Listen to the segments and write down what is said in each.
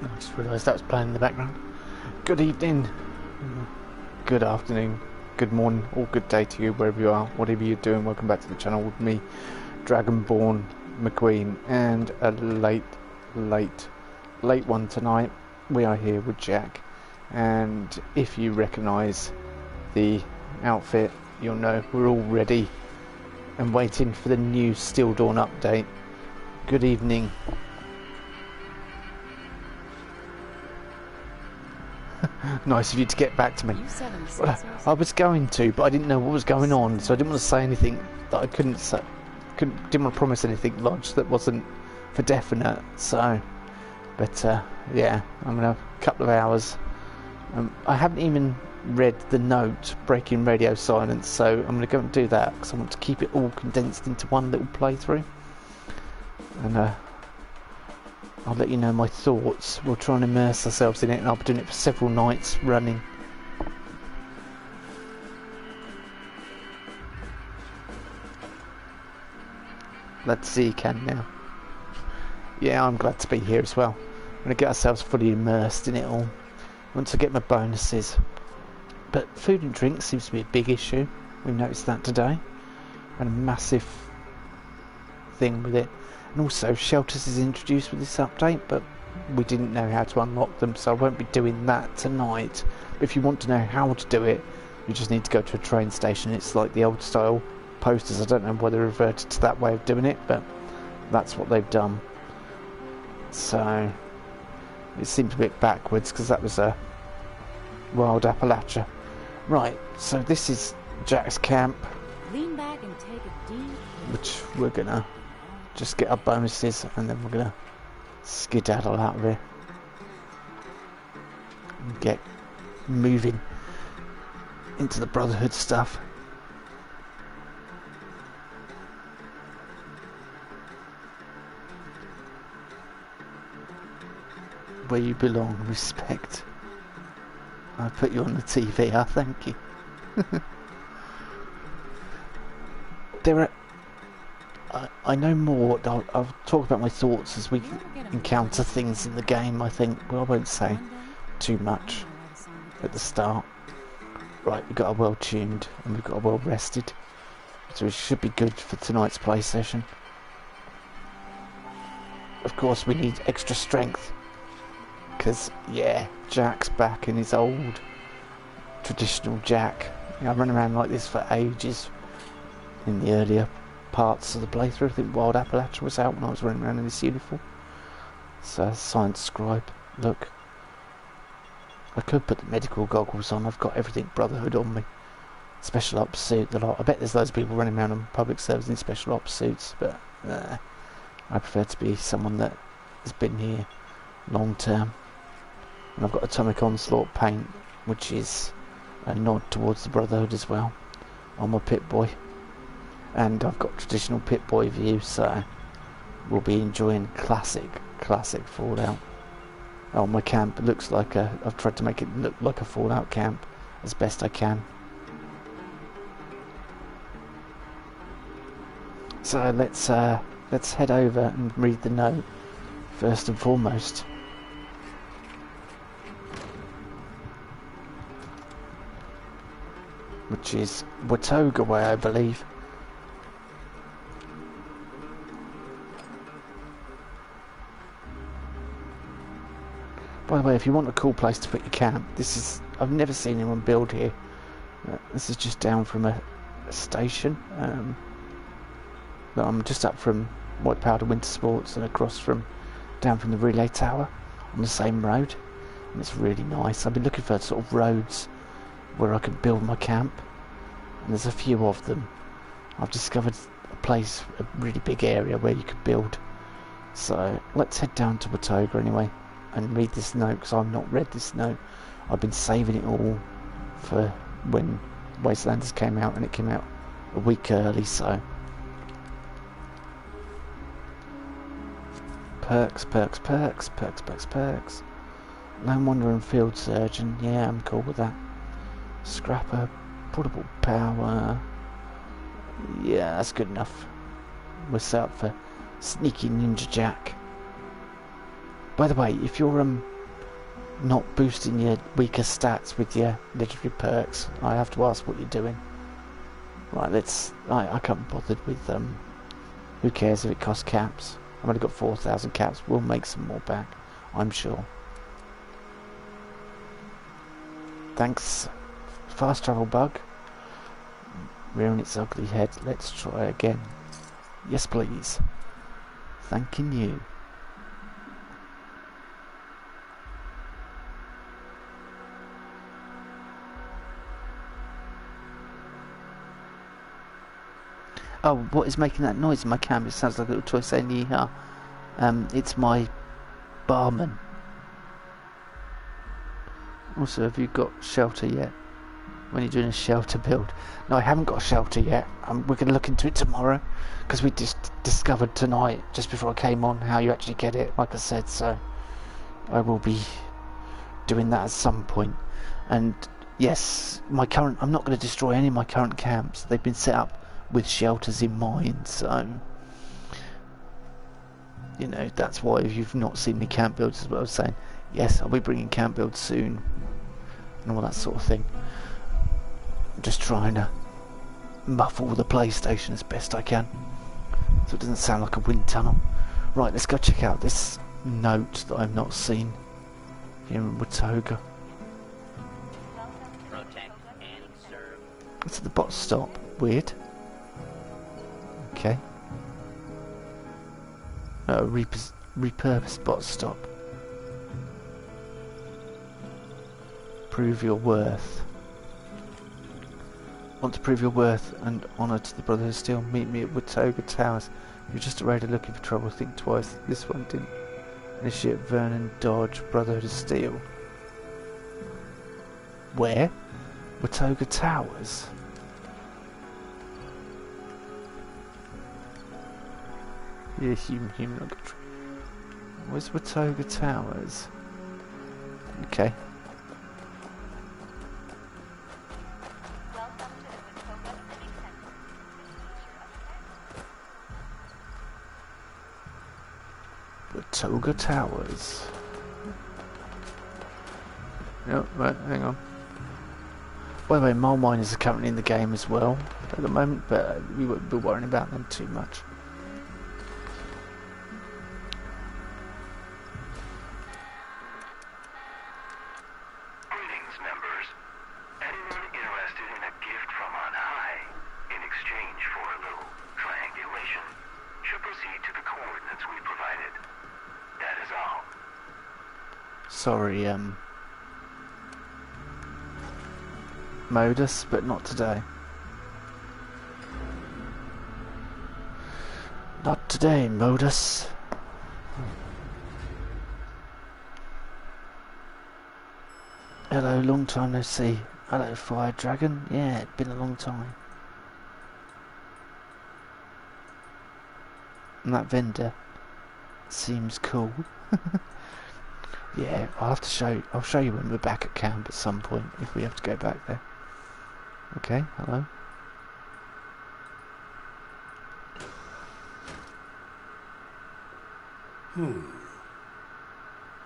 I just realised that was playing in the background. Good evening, good afternoon, good morning, or good day to you, wherever you are, whatever you're doing. Welcome back to the channel with me, Dragonborn, McQueen, and a late one tonight. We are here with Jack, and if you recognise the outfit, you'll know we're all ready and waiting for the new Still Dawn update. Good evening. Nice of you to get back to me. Well, I was going to, but I didn't know what was going on, so I didn't want to say anything that I couldn't say. Didn't want to promise anything lodged that wasn't for definite. So, but yeah, I'm gonna have a couple of hours. I haven't even read the note breaking radio silence, so I'm gonna go and do that because I want to keep it all condensed into one little playthrough. And I'll let you know my thoughts. We'll try and immerse ourselves in it, and I'll be doing it for several nights running. Let's see, can now. Yeah, I'm glad to be here as well. I'm going to get ourselves fully immersed in it all once I get my bonuses. But food and drink seems to be a big issue. We've noticed that today. And a massive thing with it. And also shelters is introduced with this update, but we didn't know how to unlock them, so I won't be doing that tonight. But if you want to know how to do it, you just need to go to a train station. It's like the old style posters. I don't know whether they reverted to that way of doing it, but that's what they've done. So it seems a bit backwards because that was a wild Appalachia. Right, so this is Jack's camp. Lean back and take a deep which we're gonna just get our bonuses and then we're gonna skedaddle out of here and get moving into the Brotherhood stuff. Where you belong, respect. I put you on the TV, thank you. There are I know more. I'll talk about my thoughts as we encounter things in the game, I think. Well, I won't say too much at the start. Right, we've got our well tuned and we've got our well rested, so it should be good for tonight's play session. Of course, we need extra strength because, yeah, Jack's back in his old traditional Jack. You know, I ran around like this for ages in the earlier parts of the playthrough. I think Wild Appalachia was out when I was running around in this uniform. So, science scribe. Look, I could put the medical goggles on. I've got everything Brotherhood on me. Special ops suit, the lot. I bet there's loads of people running around on public service in special ops suits, but I prefer to be someone that has been here long term. And I've got Atomic Onslaught paint, which is a nod towards the Brotherhood as well, on my Pip-Boy. And I've got traditional Pip-Boy view, so we'll be enjoying classic Fallout. Oh, my camp looks like I've tried to make it look like a Fallout camp as best I can. So let's head over and read the note first and foremost. Which is Watoga way, I believe. By the way, if you want a cool place to put your camp, this is... I've never seen anyone build here. This is just down from a station. I'm just up from White Powder Winter Sports and across from... down from the Relay Tower on the same road. And it's really nice. I've been looking for sort of roads where I can build my camp. And there's a few of them. I've discovered a place, a really big area where you could build. So let's head down to Watoga anyway and read this note, because I've not read this note. I've been saving it all for when Wastelanders came out, and it came out a week early, so perks. Lone Wanderer and Field Surgeon, yeah, I'm cool with that. Scrapper, portable power, yeah, that's good enough. We're set up for Sneaky Ninja Jack. By the way, if you're not boosting your weaker stats with your legendary perks. I have to ask what you're doing. Right, I can't be bothered with who cares if it costs caps. I've only got 4,000 caps. We'll make some more back, I'm sure. Thanks, fast travel bug. Rearing its ugly head. Let's try again. Yes, please. Thanking you. Oh, what is making that noise in my camera? It sounds like a little toy saying yeehaw. It's my barman. Also, have you got shelter yet? When you're doing a shelter build? No, I haven't got a shelter yet. We're going to look into it tomorrow, because we just discovered tonight, just before I came on, how you actually get it, like I said, so I will be doing that at some point. And yes, I'm not going to destroy any of my current camps. They've been set up with shelters in mind, so you know, that's why if you've not seen the camp builds, is what I was saying. Yes, I'll be bringing camp builds soon and all that sort of thing. I'm just trying to muffle the PlayStation as best I can so it doesn't sound like a wind tunnel. Right, let's go check out this note that I've not seen here in Watoga. It's at the bot stop. Weird. Okay. Repurposed bot stop. Prove your worth. Want to prove your worth and honour to the Brotherhood of Steel? Meet me at Watoga Towers. You're just a raider looking for trouble. Think twice. This one didn't. Initiate Vernon Dodge, Brotherhood of Steel. Where? Watoga Towers. Yeah, human. Where's Watoga Towers? Okay. Watoga Towers. Yep, right, hang on. By the way, mole miners are currently in the game as well at the moment, but we won't be worrying about them too much. Greetings, members. Anyone interested in a gift from on high in exchange for a little triangulation should proceed to the coordinates we provided. That is all. Sorry, Modus, but not today. Not today, Modus. Hello, long time no see. Hello, Fire Dragon. Yeah, it's been a long time. And that vendor seems cool. Yeah, I'll show you when we're back at camp at some point, if we have to go back there. Okay, hello.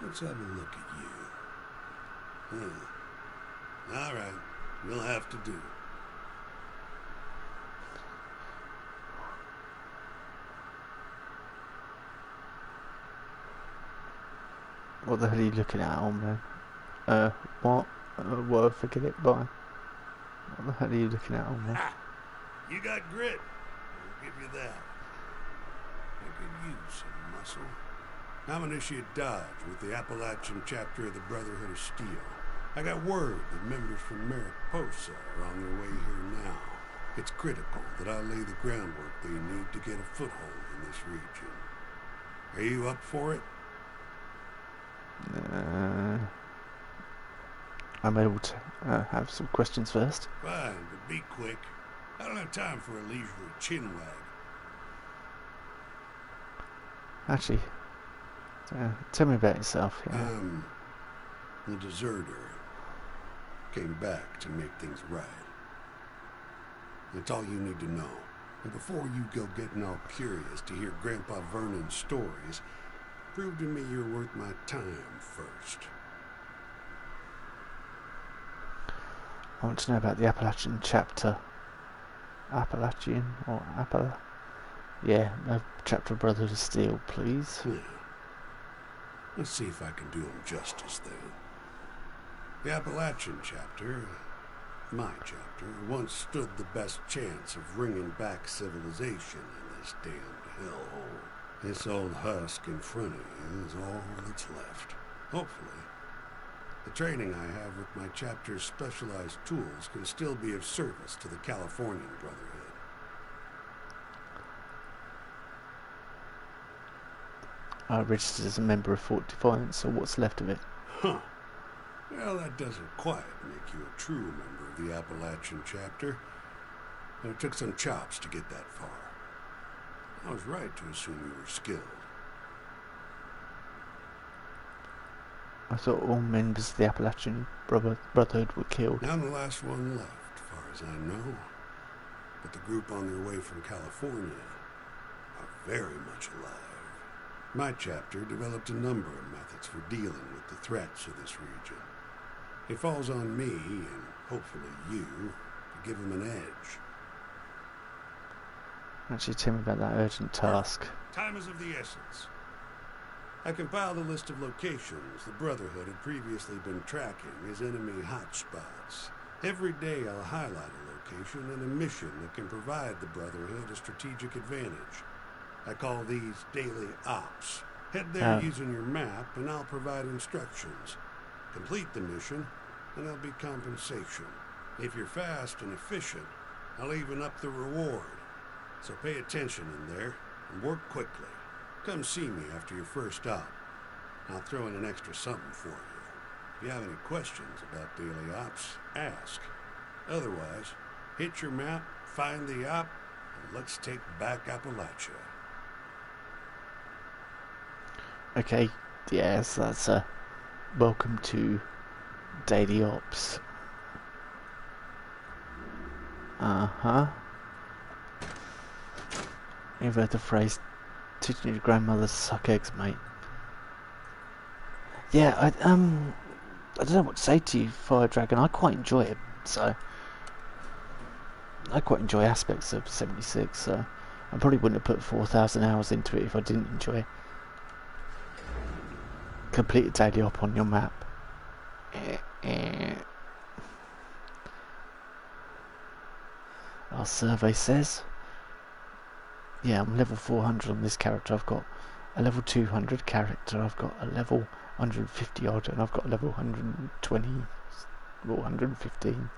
Let's have a look at you. Alright, we'll have to do. What the hell are you looking at, old man? What? Well, forget it, bye. What the hell are you looking at, old man? You got grit. I'll give you that. I could use some muscle. I'm Initiate Dodge with the Appalachian chapter of the Brotherhood of Steel. I got word that members from Mariposa are on their way here now. It's critical that I lay the groundwork they need to get a foothold in this region. Are you up for it? I'm able to have some questions first. Fine, but be quick. I don't have time for a leisurely chinwag. Actually, tell me about yourself. Yeah. I'm a deserter. Came back to make things right. That's all you need to know. And before you go getting all curious to hear Grandpa Vernon's stories, prove to me you're worth my time first. I want to know about the Appalachian chapter. Appalachian or Yeah, a chapter of Brotherhood of Steel, please. Yeah. Let's see if I can do him justice, then. The Appalachian chapter, my chapter, once stood the best chance of bringing back civilization in this damned hellhole. This old husk in front of you is all that's left. Hopefully, the training I have with my chapter's specialized tools can still be of service to the Californian Brotherhood. I registered as a member of Fort Defiance, so what's left of it? Huh. Well, that doesn't quite make you a true member of the Appalachian chapter. But it took some chops to get that far. I was right to assume you were skilled. I thought all members of the Appalachian Brotherhood were killed. Now the last one left, far as I know. But the group on their way from California are very much alive. My chapter developed a number of methods for dealing with the threats of this region. It falls on me, and hopefully you, to give them an edge. Actually, tell me about that urgent task. Time is of the essence. I compiled a list of locations the Brotherhood had previously been tracking as enemy hotspots. Every day I'll highlight a location and a mission that can provide the Brotherhood a strategic advantage. I call these daily ops. Head there using your map and I'll provide instructions. Complete the mission and there'll be compensation. If you're fast and efficient, I'll even up the reward. So pay attention in there and work quickly. Come see me after your first op. I'll throw in an extra something for you. If you have any questions about daily ops, ask. Otherwise, hit your map, find the op, and let's take back Appalachia. Okay, yes, that's welcome to Daily Ops. You've heard the phrase, teaching your grandmother to suck eggs, mate. Yeah, I don't know what to say to you, Fire Dragon. I quite enjoy it, so I quite enjoy aspects of 76, so I probably wouldn't have put 4,000 hours into it if I didn't enjoy it. Complete a daily op on your map. Our survey says, yeah, I'm level 400 on this character. I've got a level 200 character. I've got a level 150 odd, and I've got a level 120 or 115.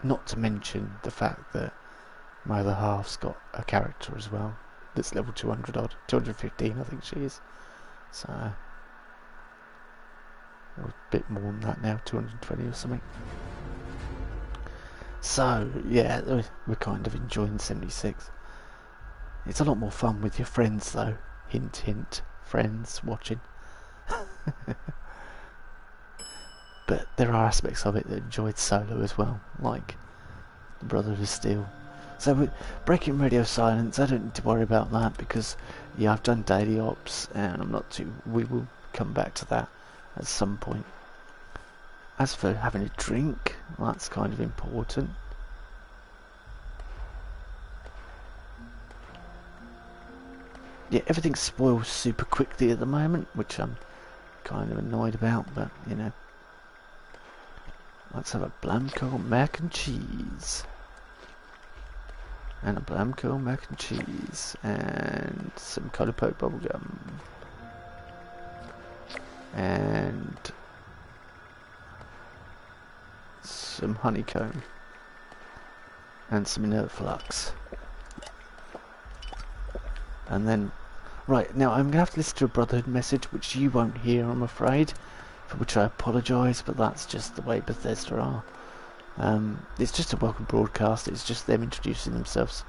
Not to mention the fact that my other half's got a character as well that's level 200 odd, 215 I think she is. So a bit more than that now, 220 or something. So yeah, we're kind of enjoying 76. It's a lot more fun with your friends though. Hint hint, friends watching. But there are aspects of it that enjoyed solo as well, like the Brotherhood of Steel. So with breaking radio silence, I don't need to worry about that because yeah, I've done daily ops and I'm not too. We will come back to that at some point. As for having a drink, well, that's kind of important. Yeah, everything spoils super quickly at the moment, which I'm kind of annoyed about, but you know. Let's have a Blanco mac and cheese. And a Blanco mac and cheese. And some Colour Poke bubblegum. And some honeycomb. And some inert flux. And then, right, now I'm going to have to listen to a Brotherhood message, which you won't hear, I'm afraid. For which I apologise, but that's just the way Bethesda are. It's just a welcome broadcast, it's just them introducing themselves.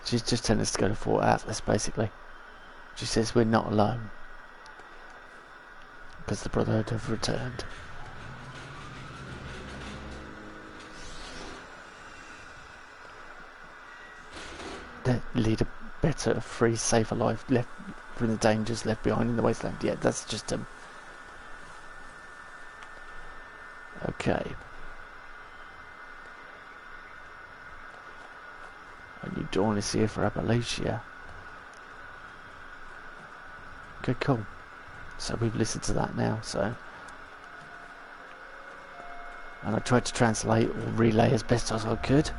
She's just telling us to go to Fort Atlas, basically. She says we're not alone. Because the Brotherhood have returned. The leader better, free, safer life left from the dangers left behind in the wasteland. Yeah, that's just okay. A new dawn is here for Appalachia. Okay, cool. So we've listened to that now, so... And I tried to translate or relay as best as I could.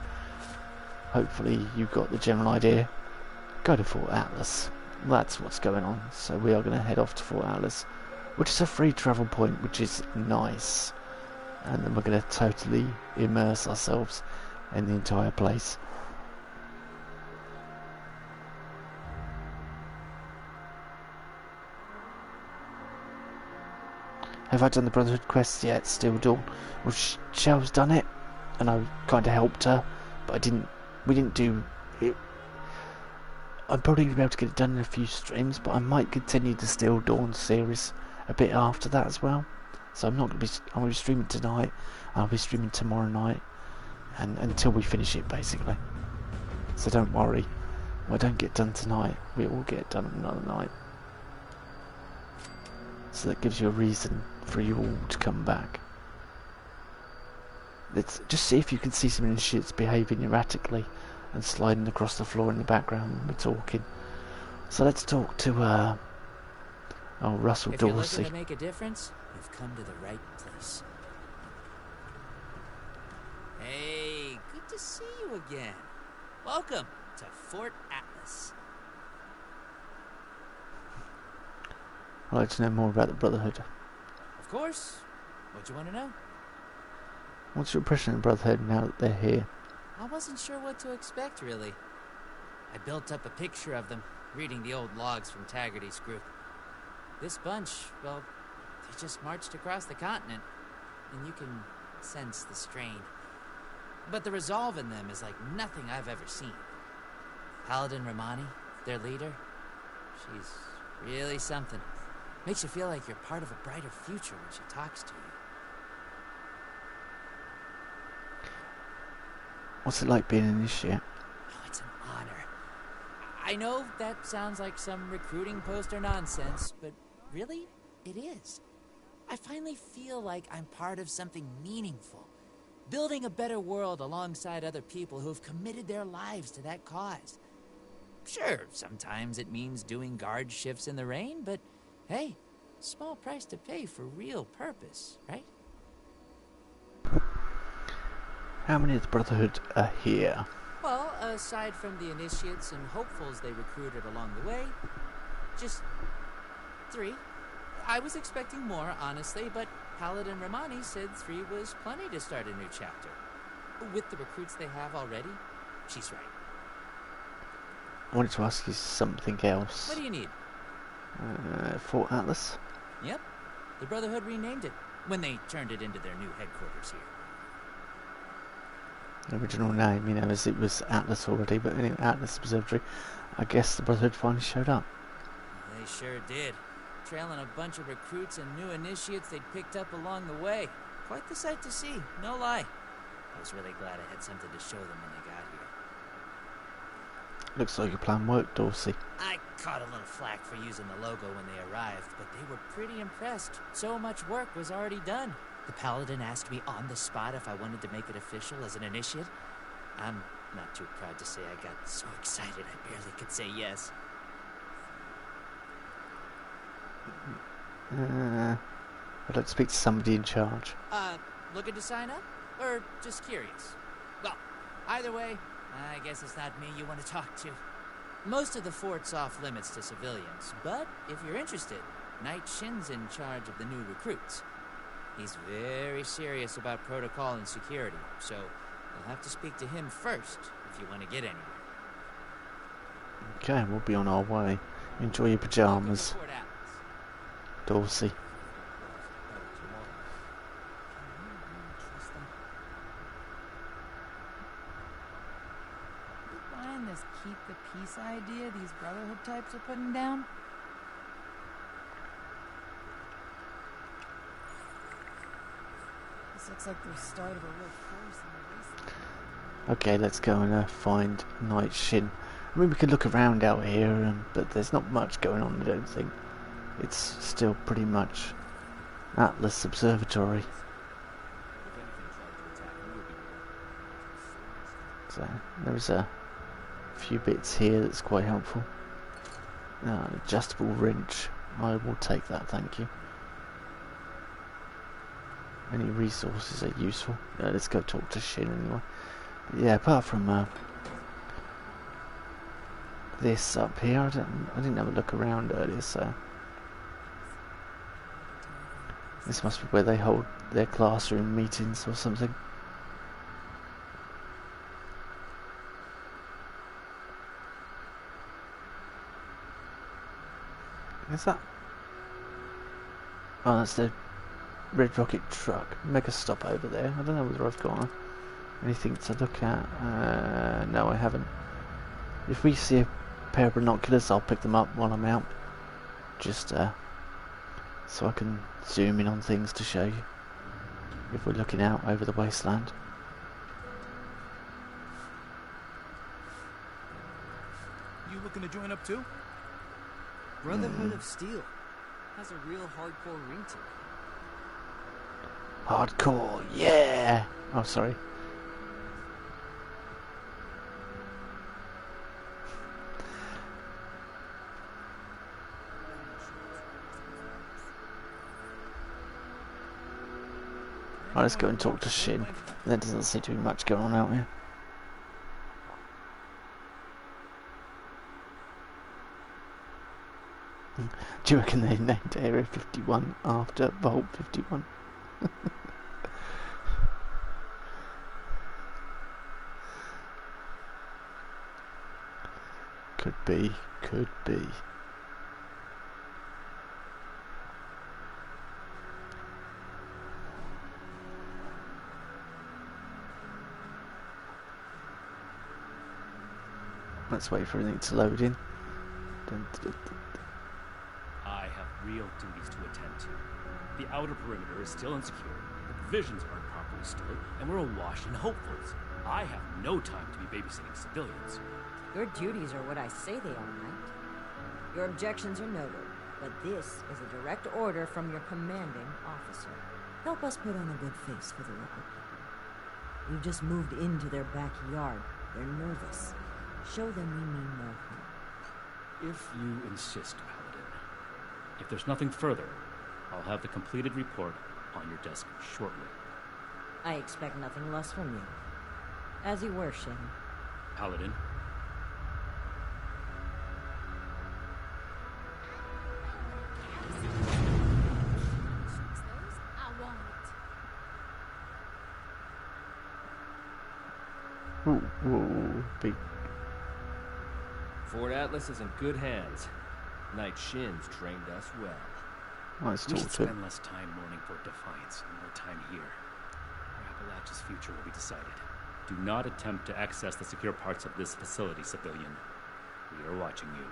Hopefully you got the general idea. Go to Fort Atlas. That's what's going on. So we are going to head off to Fort Atlas, which is a free travel point, which is nice. And then we're going to totally immerse ourselves in the entire place. Have I done the Brotherhood quest yet? Still dawn. Well, Shell's done it, and I kind of helped her, but we didn't do it. I'm probably going to be able to get it done in a few streams, but I might continue the Still Dawn series a bit after that as well. So I'm going to be streaming tonight. I'll be streaming tomorrow night, and until we finish it, basically. So don't worry. If I don't get done tonight, we will get it done another night. So that gives you a reason for you all to come back. Let's just see if you can see some initiates behaving erratically and sliding across the floor in the background when we're talking. So let's talk to Russell If you're Dorsey. looking to make a difference, you've come to the right place. Hey, good to see you again. Welcome to Fort Atlas. I'd like to know more about the Brotherhood. Of course. What you want to know? What's your impression of the Brotherhood now that they're here? I wasn't sure what to expect, really. I built up a picture of them, reading the old logs from Taggarty's group. This bunch, well, they just marched across the continent, and you can sense the strain. But the resolve in them is like nothing I've ever seen. Paladin Romani, their leader, she's really something. Makes you feel like you're part of a brighter future when she talks to you. What's it like being an initiate? Oh, it's an honor. I know that sounds like some recruiting poster nonsense, but really, it is. I finally feel like I'm part of something meaningful. Building a better world alongside other people who've committed their lives to that cause. Sure, sometimes it means doing guard shifts in the rain, but hey, small price to pay for real purpose, right? How many of the Brotherhood are here? Well, aside from the initiates and hopefuls they recruited along the way, just 3. I was expecting more, honestly, but Paladin Romani said 3 was plenty to start a new chapter. With the recruits they have already, she's right. I wanted to ask you something else. What do you need? Fort Atlas? Yep, the Brotherhood renamed it when they turned it into their new headquarters here. The original name, you know, as it was Atlas already, but anyway, Atlas Observatory. I guess the Brotherhood finally showed up. They sure did. Trailing a bunch of recruits and new initiates they'd picked up along the way. Quite the sight to see, no lie. I was really glad I had something to show them when they got here. Looks like your plan worked, Dorsey. I caught a little flack for using the logo when they arrived, but they were pretty impressed. So much work was already done. The Paladin asked me on the spot if I wanted to make it official as an initiate. I'm not too proud to say I got so excited I barely could say yes. I'd like to speak to somebody in charge. Looking to sign up? Or just curious? Well, either way, I guess it's not me you want to talk to. Most of the fort's off limits to civilians, but if you're interested, Knight Shin's in charge of the new recruits. He's very serious about protocol and security, so you'll have to speak to him first if you want to get anywhere. Okay, we'll be on our way. Enjoy your pyjamas, Dorsey. Buying this keep the peace idea these Brotherhood types are putting down? This looks like the start of a real force in the wasteland. Okay, let's go and find Knight Shin. I mean, we could look around out here, but there's not much going on, I don't think. It's still pretty much Atlas Observatory. So, there's a few bits here that's quite helpful. An adjustable wrench. I will take that, thank you. Any resources are useful. Let's go talk to Shin anyway. But yeah, apart from this up here, I didn't have a look around earlier, so this must be where they hold their classroom meetings or something. Is that? Oh, that's the Red Rocket truck. Make a stop over there. I don't know whether I've got anything to look at. No, I haven't. If we see a pair of binoculars, I'll pick them up while I'm out. Just so I can zoom in on things to show you if we're looking out over the wasteland. You looking to join up too? Brotherhood of Steel has a real hardcore ring to it. Hardcore, yeah! Oh, sorry. Right, let's go and talk to Shin. There doesn't seem to be much going on out here. Do you reckon they named Area 51 after Vault 51? Could be, could be. Let's wait for everything to load in. I have real duties to attend to. The outer perimeter is still insecure, the provisions aren't properly stored, and we're awash in hopefuls. I have no time to be babysitting civilians. Your duties are what I say they are, Knight. Your objections are noted, but this is a direct order from your commanding officer. Help us put on a good face for the local people. We've just moved into their backyard. They're nervous. Show them we mean no harm. If you insist, Paladin. If there's nothing further, I'll have the completed report on your desk shortly. I expect nothing less from you. As you were, Shin. Paladin. Ooh, big. Fort Atlas is in good hands. Knight Shin's trained us well. Let's We talk should to spend less time mourning for Defiance and more time here, where Appalachia's future will be decided. Do not attempt to access the secure parts of this facility, civilian. We are watching you.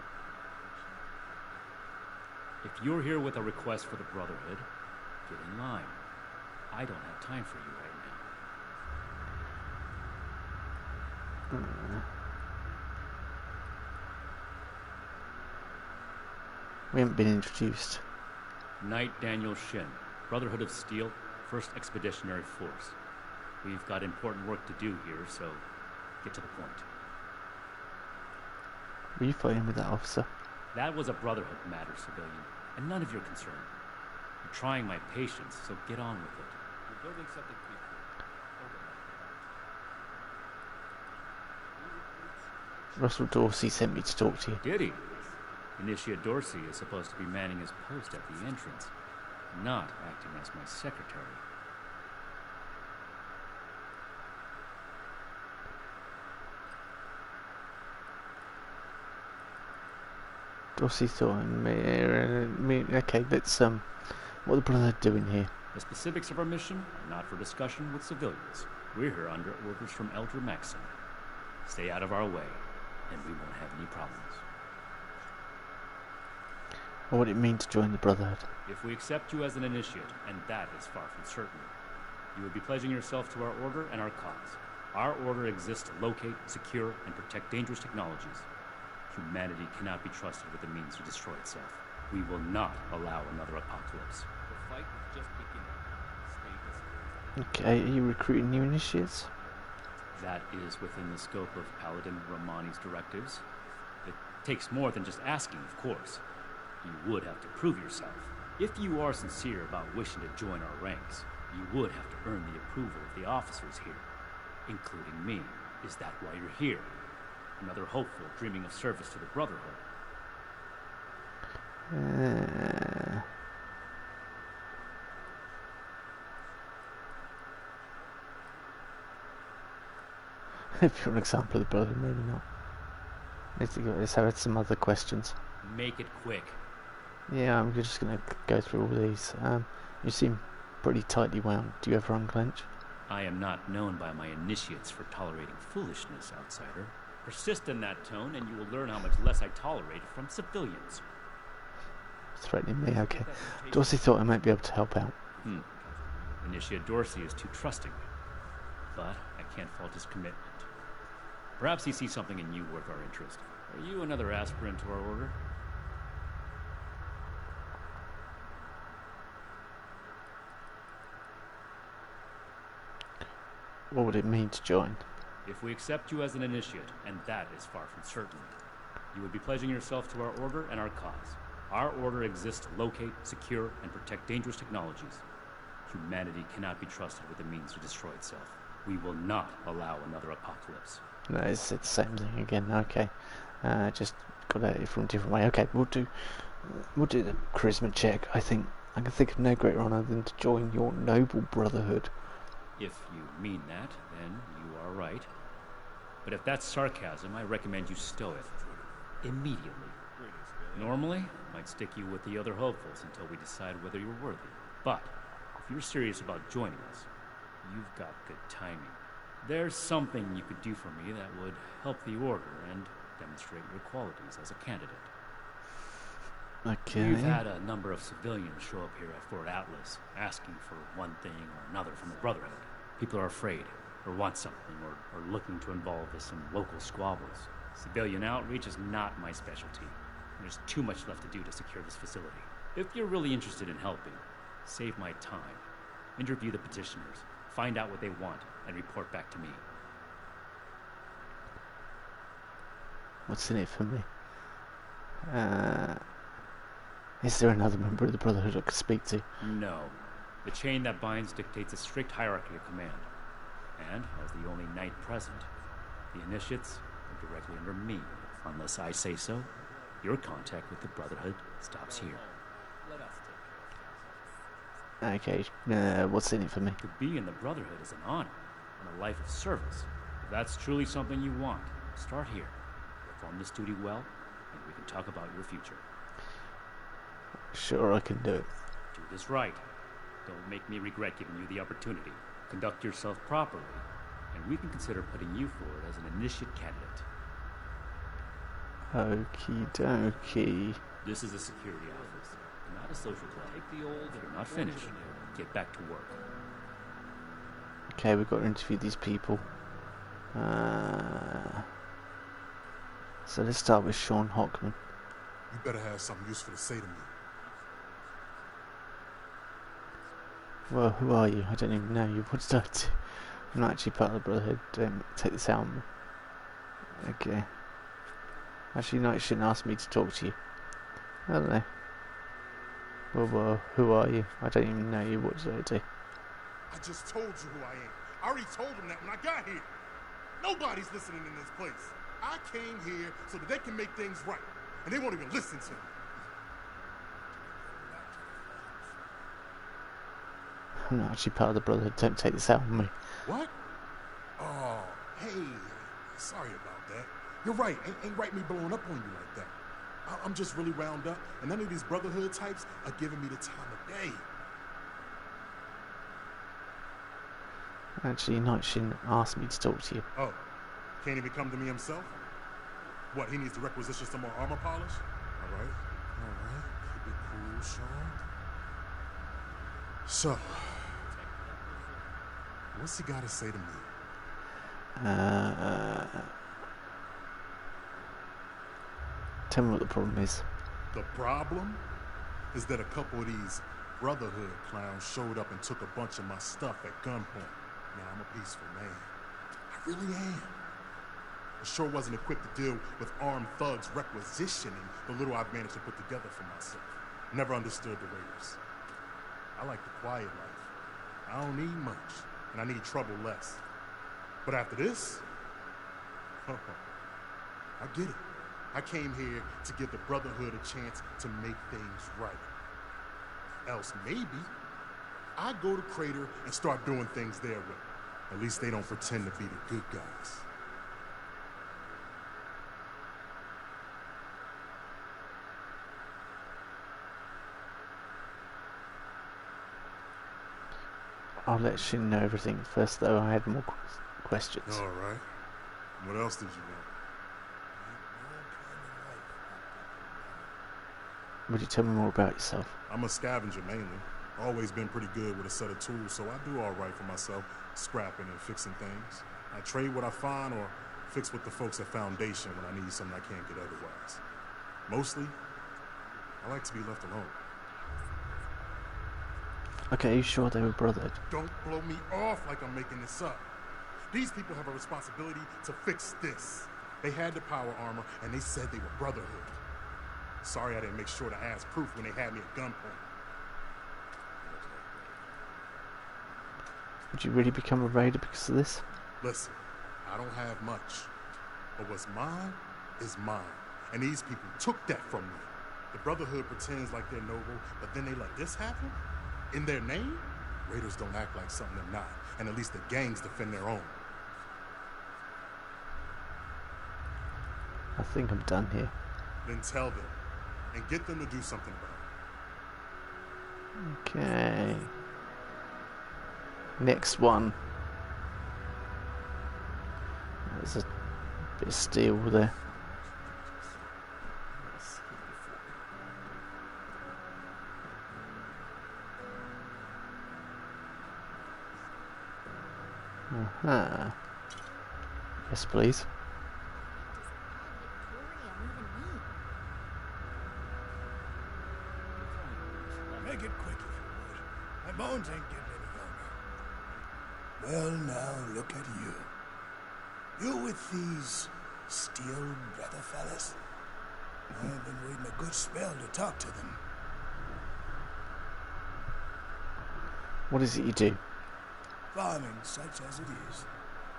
If you're here with a request for the Brotherhood, get in line. I don't have time for you right now. We haven't been introduced. Knight Daniel Shin, Brotherhood of Steel, 1st Expeditionary Force. We've got important work to do here, so get to the point. Were you fighting with that officer? That was a Brotherhood matter, civilian, and none of your concern. You're trying my patience, so get on with it. We're building something pretty cool. Russell Dorsey sent me to talk to you. Did he? Initiate Dorsey is supposed to be manning his post at the entrance, not acting as my secretary. Dorsey thought me. Okay, let's what are the Brotherhood doing here? The specifics of our mission are not for discussion with civilians. We're here under orders from Elder Maxim. Stay out of our way, and we won't have any problems. What would it mean to join the Brotherhood? If we accept you as an initiate, and that is far from certain, you would be pledging yourself to our order and our cause. Our order exists to locate, secure, and protect dangerous technologies. Humanity cannot be trusted with the means to destroy itself. We will not allow another apocalypse. The fight is just beginning. Stay disciplined. Okay, are you recruiting new initiates? That is within the scope of Paladin Romani's directives. It takes more than just asking, of course. You would have to prove yourself. If you are sincere about wishing to join our ranks, you would have to earn the approval of the officers here, including me. Is that why you're here? Another hopeful dreaming of service to the Brotherhood. If you're an example of the Brotherhood, maybe not. Let's have some other questions. Make it quick. Yeah, I'm just going to go through all these. You seem pretty tightly wound. Do you ever unclench? I am not known by my initiates for tolerating foolishness, outsider. Persist in that tone, and you will learn how much less I tolerate from civilians. Threatening me, okay. Dorsey thought I might be able to help out. Initiate Dorsey is too trusting, but I can't fault his commitment. Perhaps he sees something in you worth our interest. Are you another aspirant to our order? What would it mean to join? If we accept you as an initiate, and that is far from certain, you would be pledging yourself to our order and our cause. Our order exists to locate, secure, and protect dangerous technologies. Humanity cannot be trusted with the means to destroy itself. We will not allow another apocalypse. No, it's the same thing again. Okay, just got at it from a different way. Okay, we'll do the charisma check. I think I can think of no greater honor than to join your noble brotherhood. If you mean that, then you are right. But if that's sarcasm, I recommend you stow it. Immediately. Normally, I'd stick you with the other hopefuls until we decide whether you're worthy. But if you're serious about joining us, you've got good timing. There's something you could do for me that would help the order and demonstrate your qualities as a candidate. Okay. We've had a number of civilians show up here at Fort Atlas, asking for one thing or another from the Brotherhood. People are afraid, or want something, or looking to involve us in local squabbles. Civilian outreach is not my specialty. There's too much left to do to secure this facility. If you're really interested in helping, save my time. Interview the petitioners, find out what they want, and report back to me. What's in it for me? Is there another member of the Brotherhood I could speak to? No. The chain that binds dictates a strict hierarchy of command. And, as the only knight present, the initiates are directly under me. Unless I say so, your contact with the Brotherhood stops here. Okay, what's in it for me? To be in the Brotherhood is an honor and a life of service. If that's truly something you want, start here. Perform this duty well, and we can talk about your future. Sure, I can do it. Do this right. Don't make me regret giving you the opportunity. Conduct yourself properly, and we can consider putting you forward as an initiate candidate. Okie dokie. This is a security office, not a social club. Take the old. If you're not finished, get back to work. Okay, we've got to interview these people. So let's start with Sean Hockman. You better have something useful to say to me. Well, who are you? I don't even know you. What did I do? I'm not actually part of the Brotherhood. Take this out on me. Okay. Actually, no, you shouldn't ask me to talk to you. I don't know. Well, who are you? I don't even know you. What did I do? I just told you who I am. I already told them that when I got here. Nobody's listening in this place. I came here so that they can make things right. And they won't even listen to me. I'm not actually part of the Brotherhood. Don't take this out on me. What? Oh, hey. Sorry about that. You're right. Ain't right me blowing up on you like that. I'm just really wound up, and none of these Brotherhood types are giving me the time of day. Actually, Knight shouldn't ask me to talk to you. Oh, can't even come to me himself? What, he needs to requisition some more armor polish? All right. Keep it cool, Sean. So, what's he got to say to me? Tell me what the problem is. The problem is that a couple of these Brotherhood clowns showed up and took a bunch of my stuff at gunpoint. Now, I'm a peaceful man. I really am. I sure wasn't equipped to deal with armed thugs requisitioning the little I've managed to put together for myself. Never understood the Raiders. I like the quiet life. I don't need much, and I need trouble less. But after this, I get it. I came here to give the Brotherhood a chance to make things right. Else maybe I go to Crater and start doing things their way. At least they don't pretend to be the good guys. I'll let Shin know everything. First, though, I had more questions. All right. What else did you want? Would you tell me more about yourself? I'm a scavenger mainly. Always been pretty good with a set of tools, so I do all right for myself, scrapping and fixing things. I trade what I find or fix with the folks at Foundation when I need something I can't get otherwise. Mostly, I like to be left alone. Okay, are you sure they were brothered? Don't blow me off like I'm making this up. These people have a responsibility to fix this. They had the power armor, and they said they were Brotherhood. Sorry I didn't make sure to ask proof when they had me at gunpoint. Would you really become a raider because of this? Listen, I don't have much. But what's mine is mine. And these people took that from me. The Brotherhood pretends like they're noble, but then they let this happen? In their name? Raiders don't act like something they're not. And at least the gangs defend their own. I think I'm done here. Then tell them. And get them to do something about it. Okay. Next one. There's a bit of steel there. Uh-huh. Yes, please. Make it quick if you would. My bones ain't getting any younger. Well, now, look at you. You with these steel brother fellas? I've been waiting a good spell to talk to them. What is it you do? Farming, such as it is.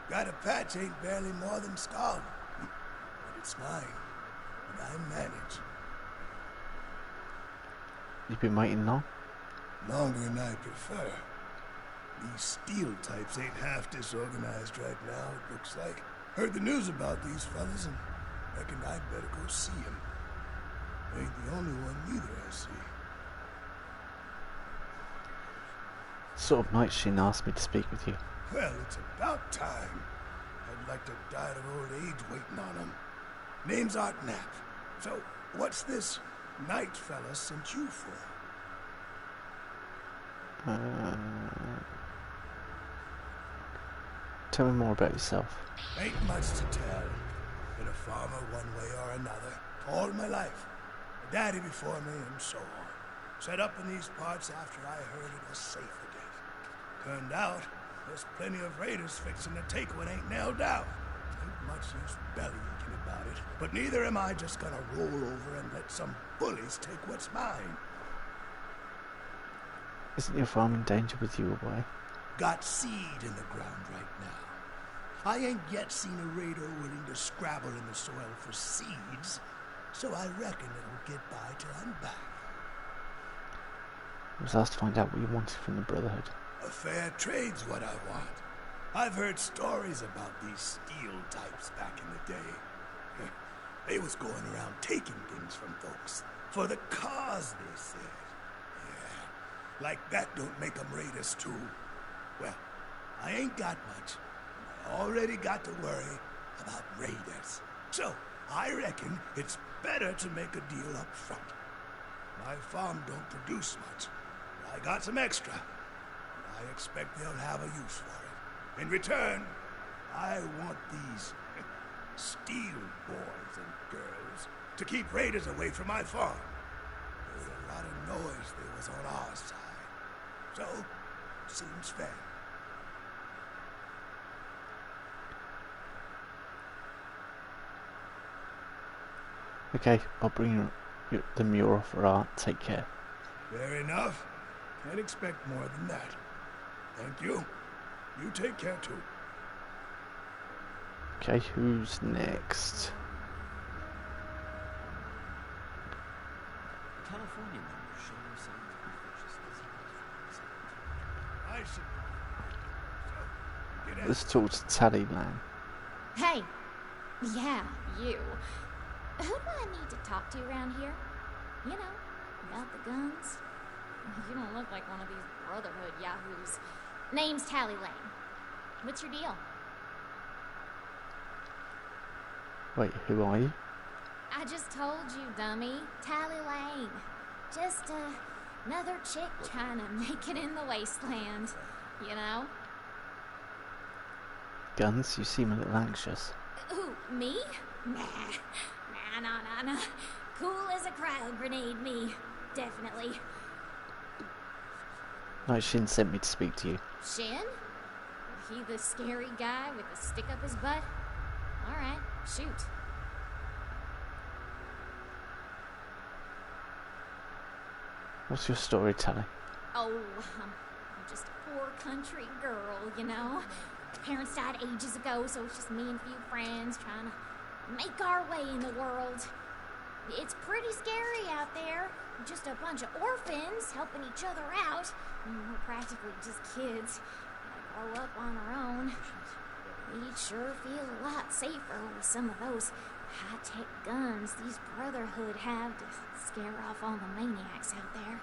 Got a patch ain't barely more than scald. But it's mine, and I manage. You've been waiting long? Longer than I prefer. These steel types ain't half disorganized right now, it looks like. Heard the news about these fellas and reckoned I'd better go see them. Ain't the only one neither, I see. Sort of night Shin asked me to speak with you. Well, it's about time. I'd like to die of old age waiting on them. Name's Art Knapp. So, what's this night fella sent you for? Tell me more about yourself. Ain't much to tell. Been a farmer one way or another all my life. A daddy before me and so on. Set up in these parts after I heard it was safe again. Turned out, there's plenty of raiders fixing to take what ain't nailed down. Ain't much use bellyaching about it. But neither am I just gonna roll over and let some bullies take what's mine. Isn't your farm in danger with you away? Got seed in the ground right now. I ain't yet seen a raider willing to scrabble in the soil for seeds, so I reckon it'll get by till I'm back. I was asked to find out what you wanted from the Brotherhood. A fair trade's what I want. I've heard stories about these steel types back in the day. They was going around taking things from folks. For the cause, they said. Yeah, like that don't make them raiders too. Well, I ain't got much. I already got to worry about raiders. So, I reckon it's better to make a deal up front. My farm don't produce much. But I got some extra. I expect they'll have a use for it. In return, I want these Steel boys and girls to keep raiders away from my farm. There's a lot of noise there was on our side. So, seems fair. Okay, I'll bring you the mural for art. Take care. Fair enough. Can't expect more than that. Thank you. You take care too. Okay, who's next? California members show no signs of infectiousness. I should. So, get Let's talk to Tallyland. Hey! Yeah, you. Who do I need to talk to around here? You know, about the guns? You don't look like one of these Brotherhood yahoos. Name's Tally Lane. What's your deal? Wait, who are you? I just told you, dummy. Tally Lane. Just another chick trying to make it in the wasteland. You know? Guns? You seem a little anxious. Who, me? Nah. Nah. Cool as a cryo grenade, me. Definitely. No, Shin sent me to speak to you. Shin? He the scary guy with the stick up his butt? Alright, shoot. What's your story, Tally? Oh, I'm just a poor country girl, you know? Parents died ages ago, so it's just me and a few friends trying to make our way in the world. It's pretty scary out there. Just a bunch of orphans helping each other out. We're practically just kids. Gotta grow up on our own. We'd sure feel a lot safer with some of those high-tech guns these Brotherhood have to scare off all the maniacs out there.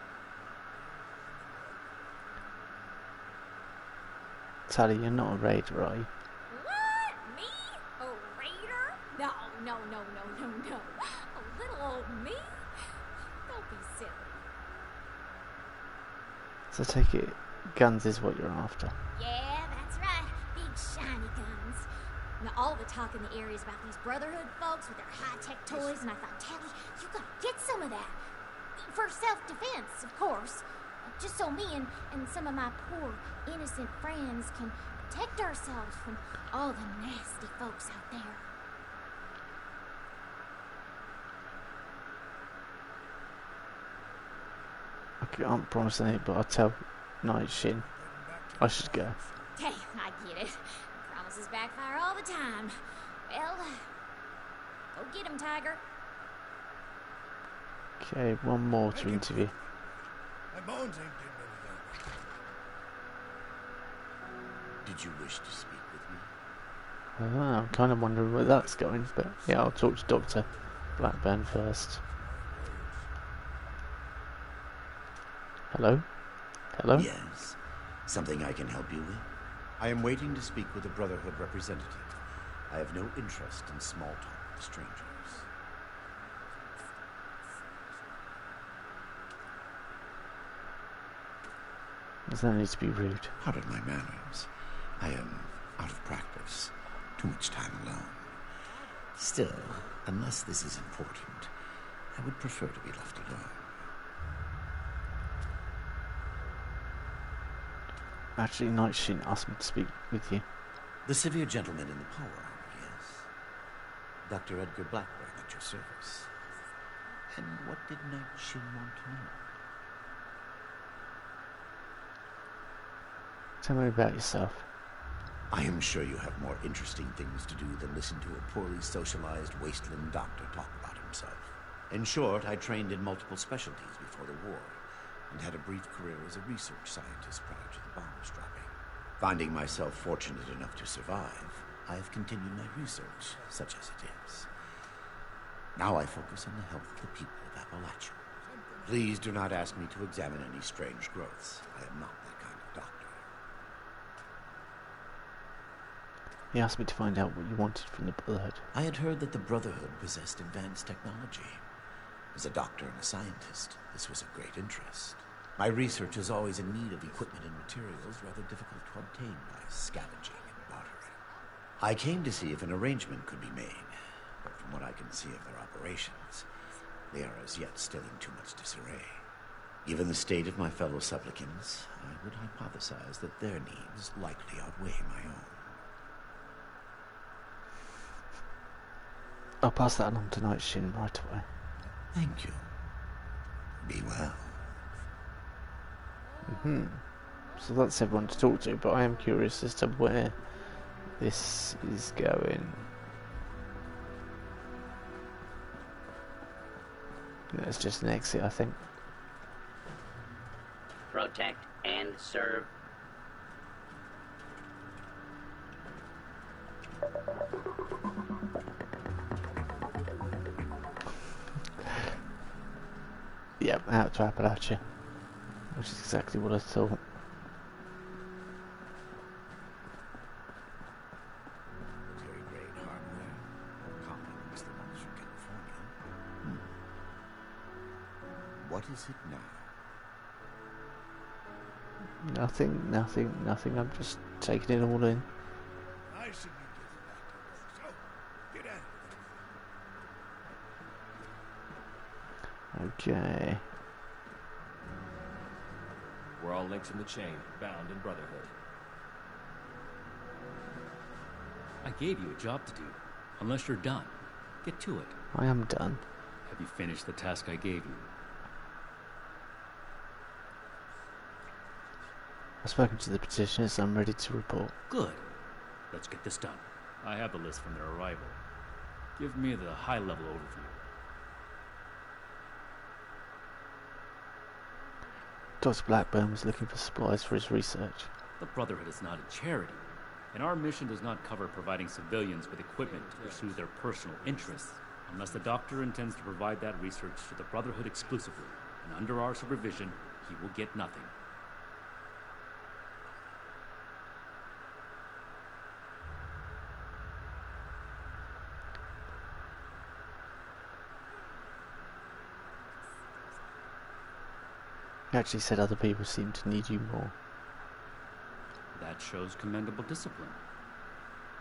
Tally, you're not a raider, are you? What? Me? A raider? No. A little old me? Don't be silly. So take it, guns is what you're after. Yeah, that's right. Big shiny guns. Now, all the talk in the area is about these Brotherhood folks with their high-tech toys, and I thought, Tally, you gotta get some of that. For self-defense, of course. Just so me and some of my poor, innocent friends can protect ourselves from all the nasty folks out there. I can't promise anything, but I'll tell Night Shin I should go. Hey, I get it. Promises backfire all the time. Well, go get him, Tiger. Okay, one more to interview. My bones ain't getting any younger. Did you wish to speak with me? I'm kind of wondering where that's going, but yeah, I'll talk to Dr. Blackburn first. Hello? Hello? Yes. Something I can help you with? I am waiting to speak with a Brotherhood representative. I have no interest in small talk with strangers. There's no need to be rude. Pardon my manners. I am out of practice. Too much time alone. Still, unless this is important, I would prefer to be left alone. Actually, Night Shin asked me to speak with you. The severe gentleman in the power armor, yes. Dr. Edgar Blackburn at your service. And what did Night Shin want to know? Tell me about yourself. I am sure you have more interesting things to do than listen to a poorly socialized wasteland doctor talk about himself. In short, I trained in multiple specialties before the war, and had a brief career as a research scientist prior to the bombs dropping. Finding myself fortunate enough to survive, I have continued my research, such as it is. Now I focus on the health of the people of Appalachia. Please do not ask me to examine any strange growths. I am not that kind of doctor. He asked me to find out what you wanted from the Brotherhood. I had heard that the Brotherhood possessed advanced technology. As a doctor and a scientist, this was of great interest. My research is always in need of equipment and materials rather difficult to obtain by scavenging and bartering. I came to see if an arrangement could be made. But from what I can see of their operations, they are as yet still in too much disarray. Given the state of my fellow supplicants, I would hypothesize that their needs likely outweigh my own. I'll pass that on to Night Shin right away. Thank you. Be well. So that's everyone to talk to, but I am curious as to where this is going. It's just an exit, I think. Protect and serve. Yep, out to Appalachia. Which is exactly what I thought. Very great hardware. More common amongst the ones from California. What is it now? Nothing. I'm just taking it all in. I see you getting back to work, so get at it. Okay. We're all links in the chain, bound in brotherhood. I gave you a job to do. Unless you're done, get to it. I am done. Have you finished the task I gave you? I've spoken to the petitioners. I'm ready to report. Good. Let's get this done. I have the list from their arrival. Give me the high-level overview. Dr. Blackburn was looking for supplies for his research. The Brotherhood is not a charity, and our mission does not cover providing civilians with equipment to pursue their personal interests, unless the doctor intends to provide that research to the Brotherhood exclusively, and under our supervision, he will get nothing. You actually said other people seem to need you more. That shows commendable discipline.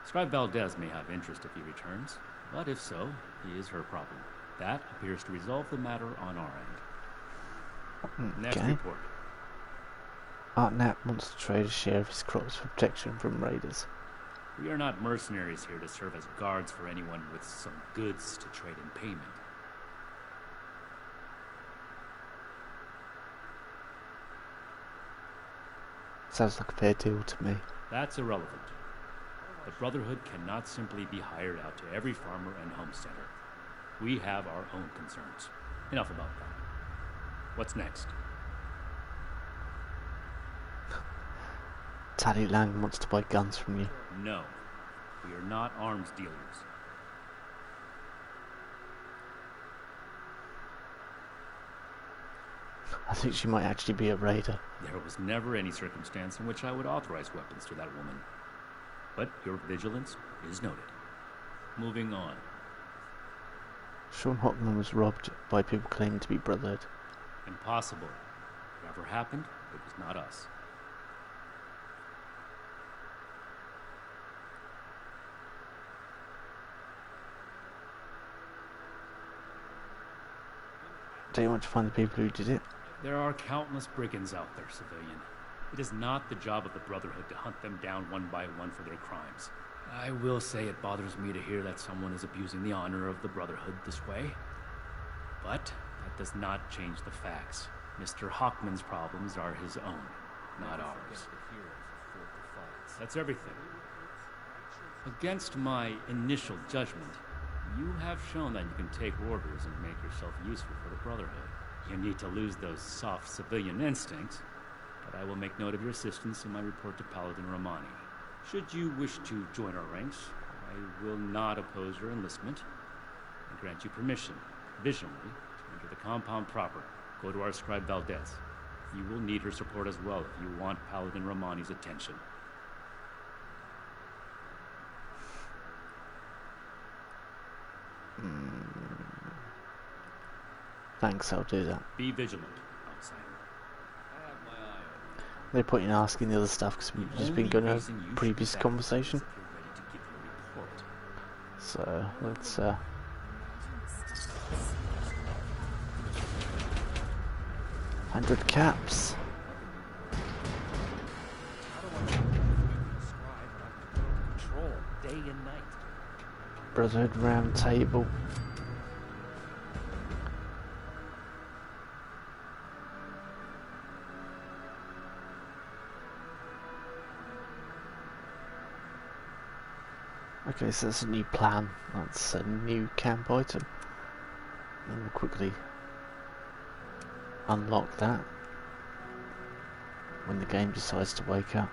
Scribe Valdez may have interest if he returns, but if so, he is her problem. That appears to resolve the matter on our end. Next report. Art Knapp wants to trade a share of his crops for protection from raiders. We are not mercenaries here to serve as guards for anyone with some goods to trade in payment. Sounds like a fair deal to me. That's irrelevant. The Brotherhood cannot simply be hired out to every farmer and homesteader. We have our own concerns. Enough about that. What's next? Tally Lang wants to buy guns from you. No. We are not arms dealers. I think she might actually be a raider. There was never any circumstance in which I would authorize weapons to that woman. But your vigilance is noted. Moving on. Sean Hockman was robbed by people claiming to be Brotherhood. Impossible. Whatever happened, it was not us. Do you want to find the people who did it? There are countless brigands out there, civilian. It is not the job of the Brotherhood to hunt them down one by one for their crimes. I will say it bothers me to hear that someone is abusing the honor of the Brotherhood this way. But that does not change the facts. Mr. Hockman's problems are his own, not ours. That's everything. Against my initial judgment, you have shown that you can take orders and make yourself useful for the Brotherhood. You need to lose those soft civilian instincts, but I will make note of your assistance in my report to Paladin Romani. Should you wish to join our ranks, I will not oppose your enlistment and grant you permission, provisionally, to enter the compound proper. Go to our scribe Valdez. You will need her support as well if you want Paladin Romani's attention. Thanks, I'll do that. Be vigilant, outsider. No point in asking the other stuff because we've just been going over a previous conversation. If you're ready to give your So let's 100 caps. Patrol day and night. Brotherhood round table. Okay, so that's a new plan. That's a new camp item. And we'll quickly unlock that when the game decides to wake up.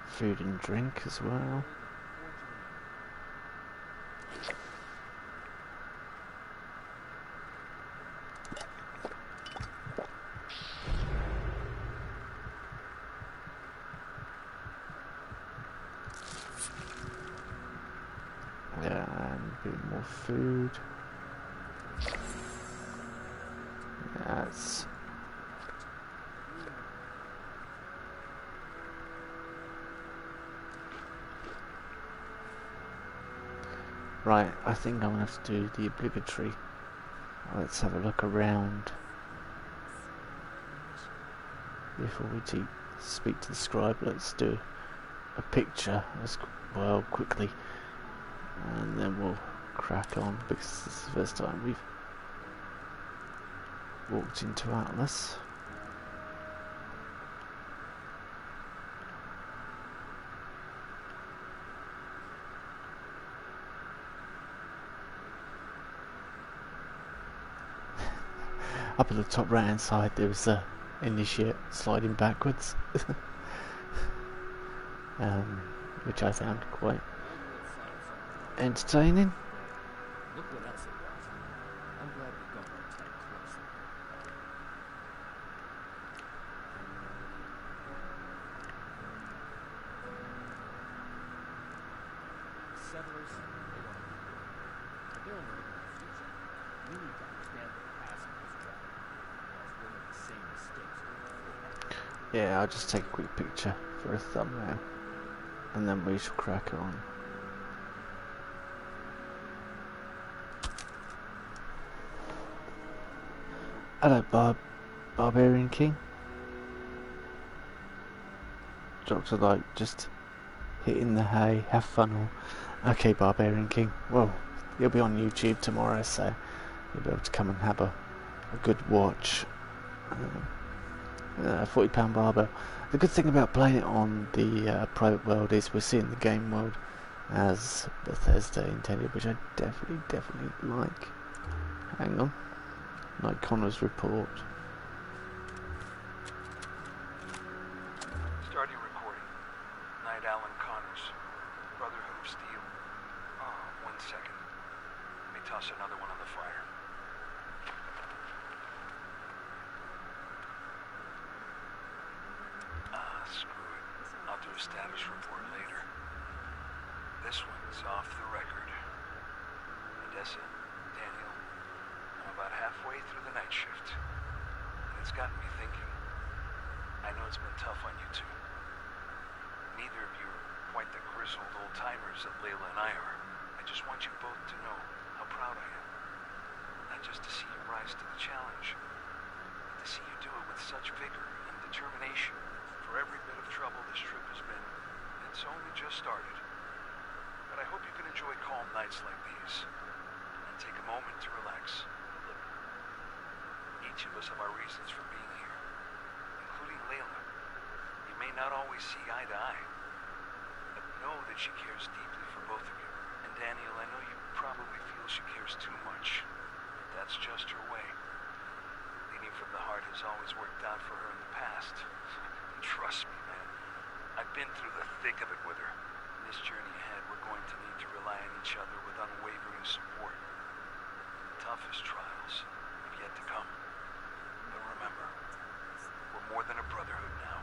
Food and drink as well. Yeah, and a bit more food. That's right. I think I'm gonna have to do the obligatory. Let's have a look around before we speak to the scribe. Let's do a picture as well quickly, and then we'll crack on, because this is the first time we've walked into Atlas. Up at the top right hand side there was a initiate sliding backwards, which I found quite entertaining. Look what else it was. I'm glad we got our tech closer. Settlers, they want to be here. But they're only looking at the future. We need to understand the past of this job, or else we'll make the same mistakes we made before. Yeah, I'll just take a quick picture for a thumbnail, and then we shall crack on. Hello, Barbarian King. Dropped a like, just hitting the hay, have fun all. Okay, Barbarian King. Well, you'll be on YouTube tomorrow, so you'll be able to come and have a good watch. £40 barbell. The good thing about playing it on the private world is we're seeing the game world as Bethesda intended, which I definitely like. Hang on. Like Connor's report. Starting recording. Night Alan Connors. Brotherhood of Steel. Oh, 1 second. Let me toss another one on the fire. Screw it. I'll do a status report later. This one's off the record. Odessa, Daniel, I'm about halfway through the night shift. And it's gotten me thinking. I know it's been tough on you two. Neither of you are quite the grizzled old-timers that Layla and I are. I just want you both to know how proud I am. Not just to see you rise to the challenge, but to see you do it with such vigor and determination. For every bit of trouble this trip has been, it's only just started. But I hope you can enjoy calm nights like these, and take a moment to relax. Look, each of us have our reasons for being here, including Layla. You may not always see eye to eye, but know that she cares deeply for both of you. And Daniel, I know you probably feel she cares too much, but that's just her way. Leading from the heart has always worked out for her in the past. Trust me, man. I've been through the thick of it with her. In this journey ahead, we're going to need to rely on each other with unwavering support. The toughest trials have yet to come. But remember, we're more than a brotherhood now.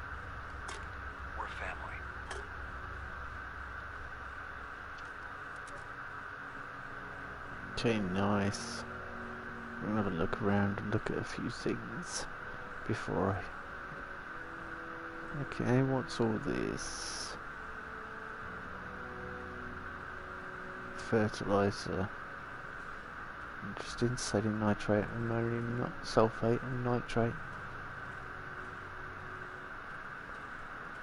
We're family. Okay, nice. I'm gonna have a look around and look at a few things before I Okay, what's all this? Fertilizer. Interesting. Sodium nitrate, ammonium sulfate, and nitrate.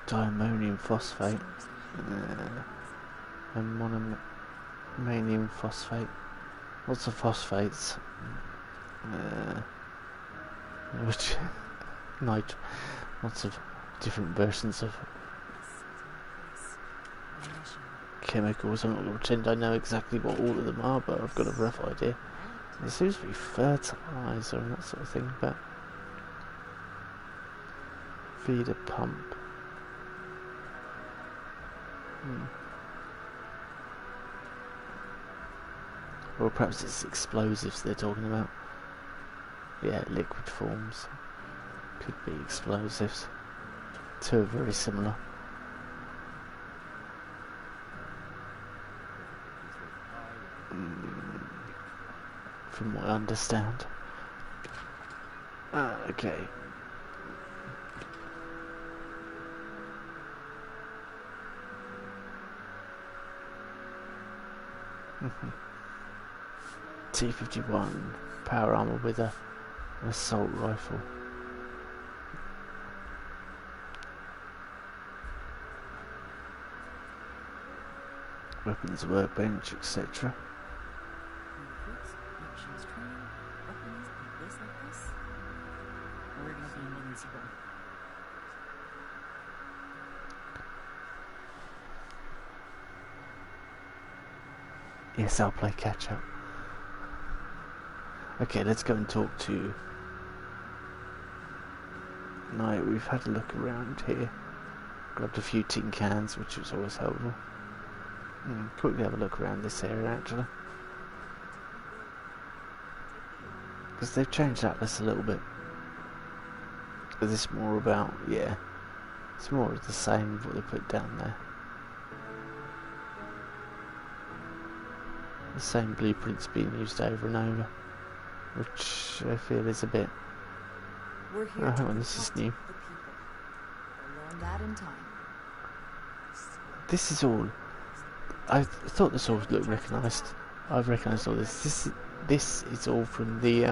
Diammonium phosphate. And monoammonium phosphate. Lots of phosphates. Which lots of different versions of chemicals. I'm not going to pretend I know exactly what all of them are, but I've got a rough idea. It seems to be fertilizer and that sort of thing, but feeder pump. Or perhaps it's explosives they're talking about. Yeah, liquid forms. Could be explosives. Two are very similar. From what I understand. Okay. T-51 power armor with an assault rifle. Weapons workbench, etc. Yes, I'll play catch up. Okay, let's go and talk to... No, we've had a look around here. Grabbed a few tin cans, which was always helpful. Quickly have a look around this area, actually. Because they've changed Atlas a little bit. Is this more about... yeah. It's more of the same of what they put down there. The same blueprints being used over and over, which I feel is a bit... We're here hang on, this is new. We'll learn that in time. This is all... I thought this all looked recognised. I've recognised all this. This is all from the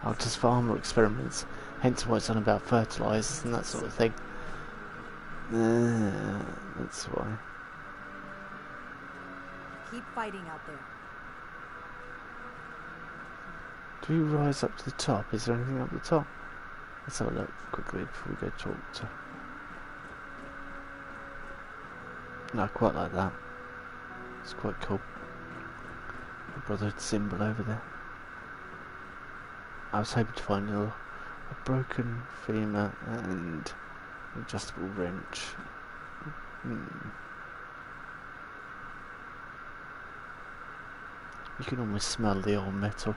Altus Farmer experiments, hence why it's on about fertilisers and that sort of thing. That's why. Keep fighting out there. Do we rise up to the top? Is there anything up the top? Let's have a look quickly before we go talk to... No, I quite like that. It's quite cool. The Brotherhood symbol over there. I was hoping to find a broken femur and adjustable wrench. You can almost smell the old metal.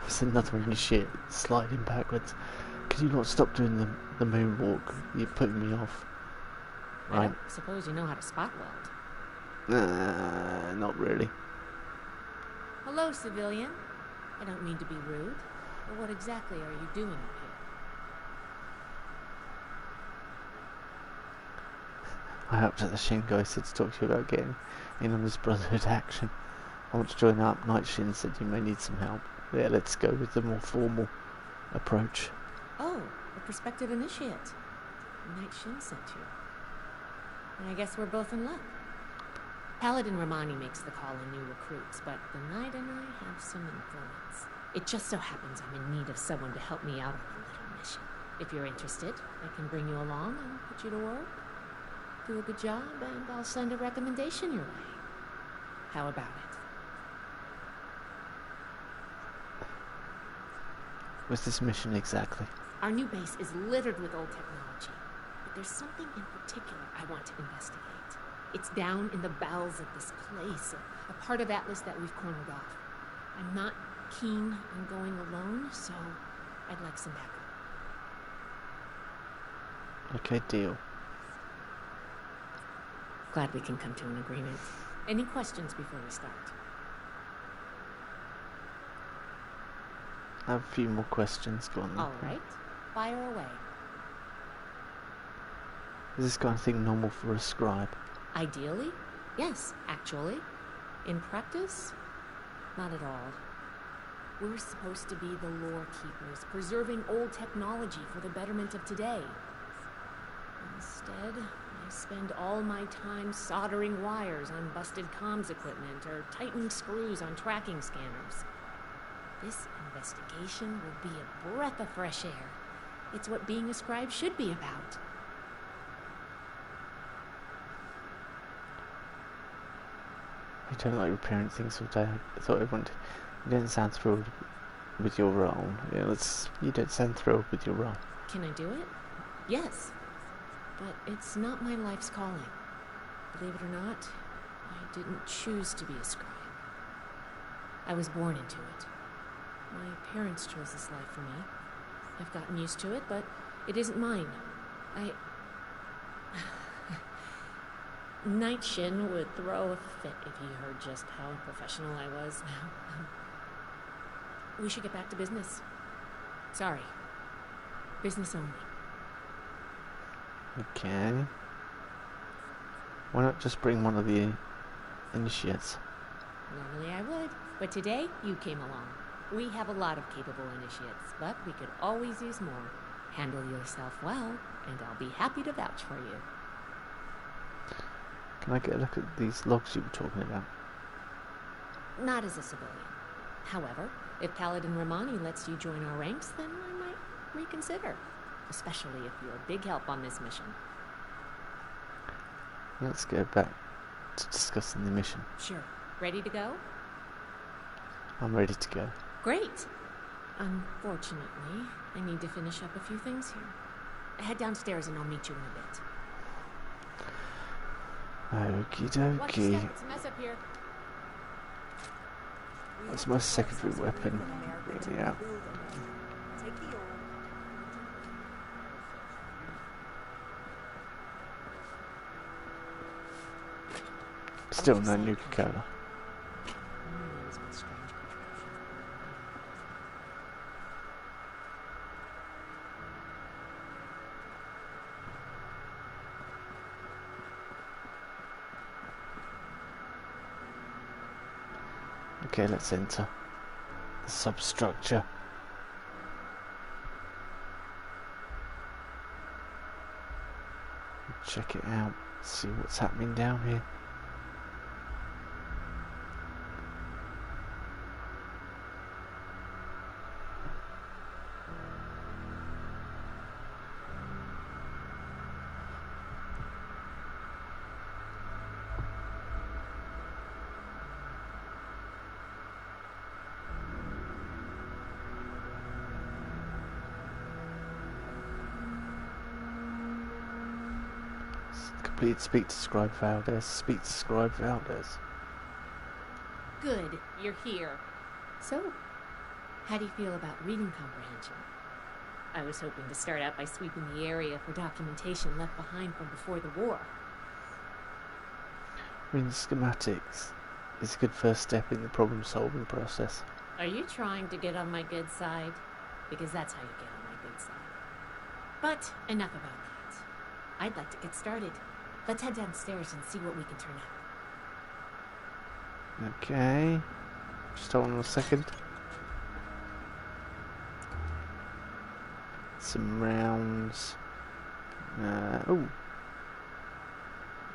There's another initiate sliding backwards. Could you not stop doing the moonwalk? You're putting me off. Right. I don't suppose you know how to spot weld. Not really. Hello, civilian. I don't mean to be rude, but what exactly are you doing up here? I hopped at the Shingo said to talk to you about getting in on this Brotherhood action. I want to join up. Night Shin said you may need some help. Yeah, let's go with the more formal approach. Oh, a prospective initiate. Night Shin sent you. And I guess we're both in luck. Paladin Romani makes the call on new recruits, but the Knight and I have some influence. It just so happens I'm in need of someone to help me out on a little mission. If you're interested, I can bring you along and put you to work. Do a good job, and I'll send a recommendation your way. How about it? What's this mission exactly? Our new base is littered with old technology, but there's something in particular I want to investigate. It's down in the bowels of this place, a part of Atlas that we've cornered off. I'm not keen on going alone, so I'd like some backup. Okay, deal. Glad we can come to an agreement. Any questions before we start? I have a few more questions. Go on. All right, fire away. Is this kind of thing normal for a scribe? Ideally, yes, actually. In practice, not at all. We're supposed to be the lore keepers, preserving old technology for the betterment of today. Instead, I spend all my time soldering wires on busted comms equipment or tightening screws on tracking scanners. This investigation will be a breath of fresh air. It's what being a scribe should be about. I don't like repairing things all day. I thought everyone did. You don't sound thrilled with your role. Yeah, you don't sound thrilled with your role. Can I do it? Yes. But it's not my life's calling. Believe it or not, I didn't choose to be a scribe. I was born into it. My parents chose this life for me. I've gotten used to it, but it isn't mine. Night Shin would throw a fit if he heard just how unprofessional I was. We should get back to business. Sorry. Business only. Okay. Why not just bring one of the initiates? Normally I would, but today you came along. We have a lot of capable initiates, but we could always use more. Handle yourself well, and I'll be happy to vouch for you. Can I get a look at these logs you were talking about? Not as a civilian. However, if Paladin Romani lets you join our ranks, then I might reconsider. Especially if you're a big help on this mission. Let's go back to discussing the mission. Sure. Ready to go? I'm ready to go. Great! Unfortunately, I need to finish up a few things here. Head downstairs and I'll meet you in a bit. Okie dokie. Watch your step, it's a mess up here. That's my secondary weapon. Yeah. Still no Nuka-Cola. Okay, let's enter the substructure. Check it out, see what's happening down here. Complete speak to Scribe Valdez. Speak to Scribe Valdez. Good, you're here. So, how do you feel about reading comprehension? I was hoping to start out by sweeping the area for documentation left behind from before the war. Reading schematics is a good first step in the problem-solving process. Are you trying to get on my good side? Because that's how you get on my good side. But enough about that. I'd like to get started. Let's head downstairs and see what we can turn up. Okay. Just hold on a second. Some rounds. Oh.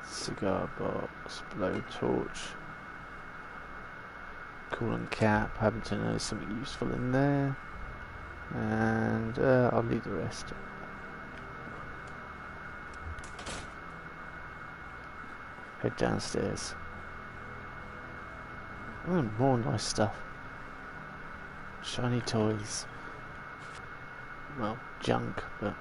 Cigar box, blowtorch. Coolant cap. Happen to know something useful in there. And I'll leave the rest. Head downstairs. Oh, more nice stuff. Shiny toys. Well, junk, but...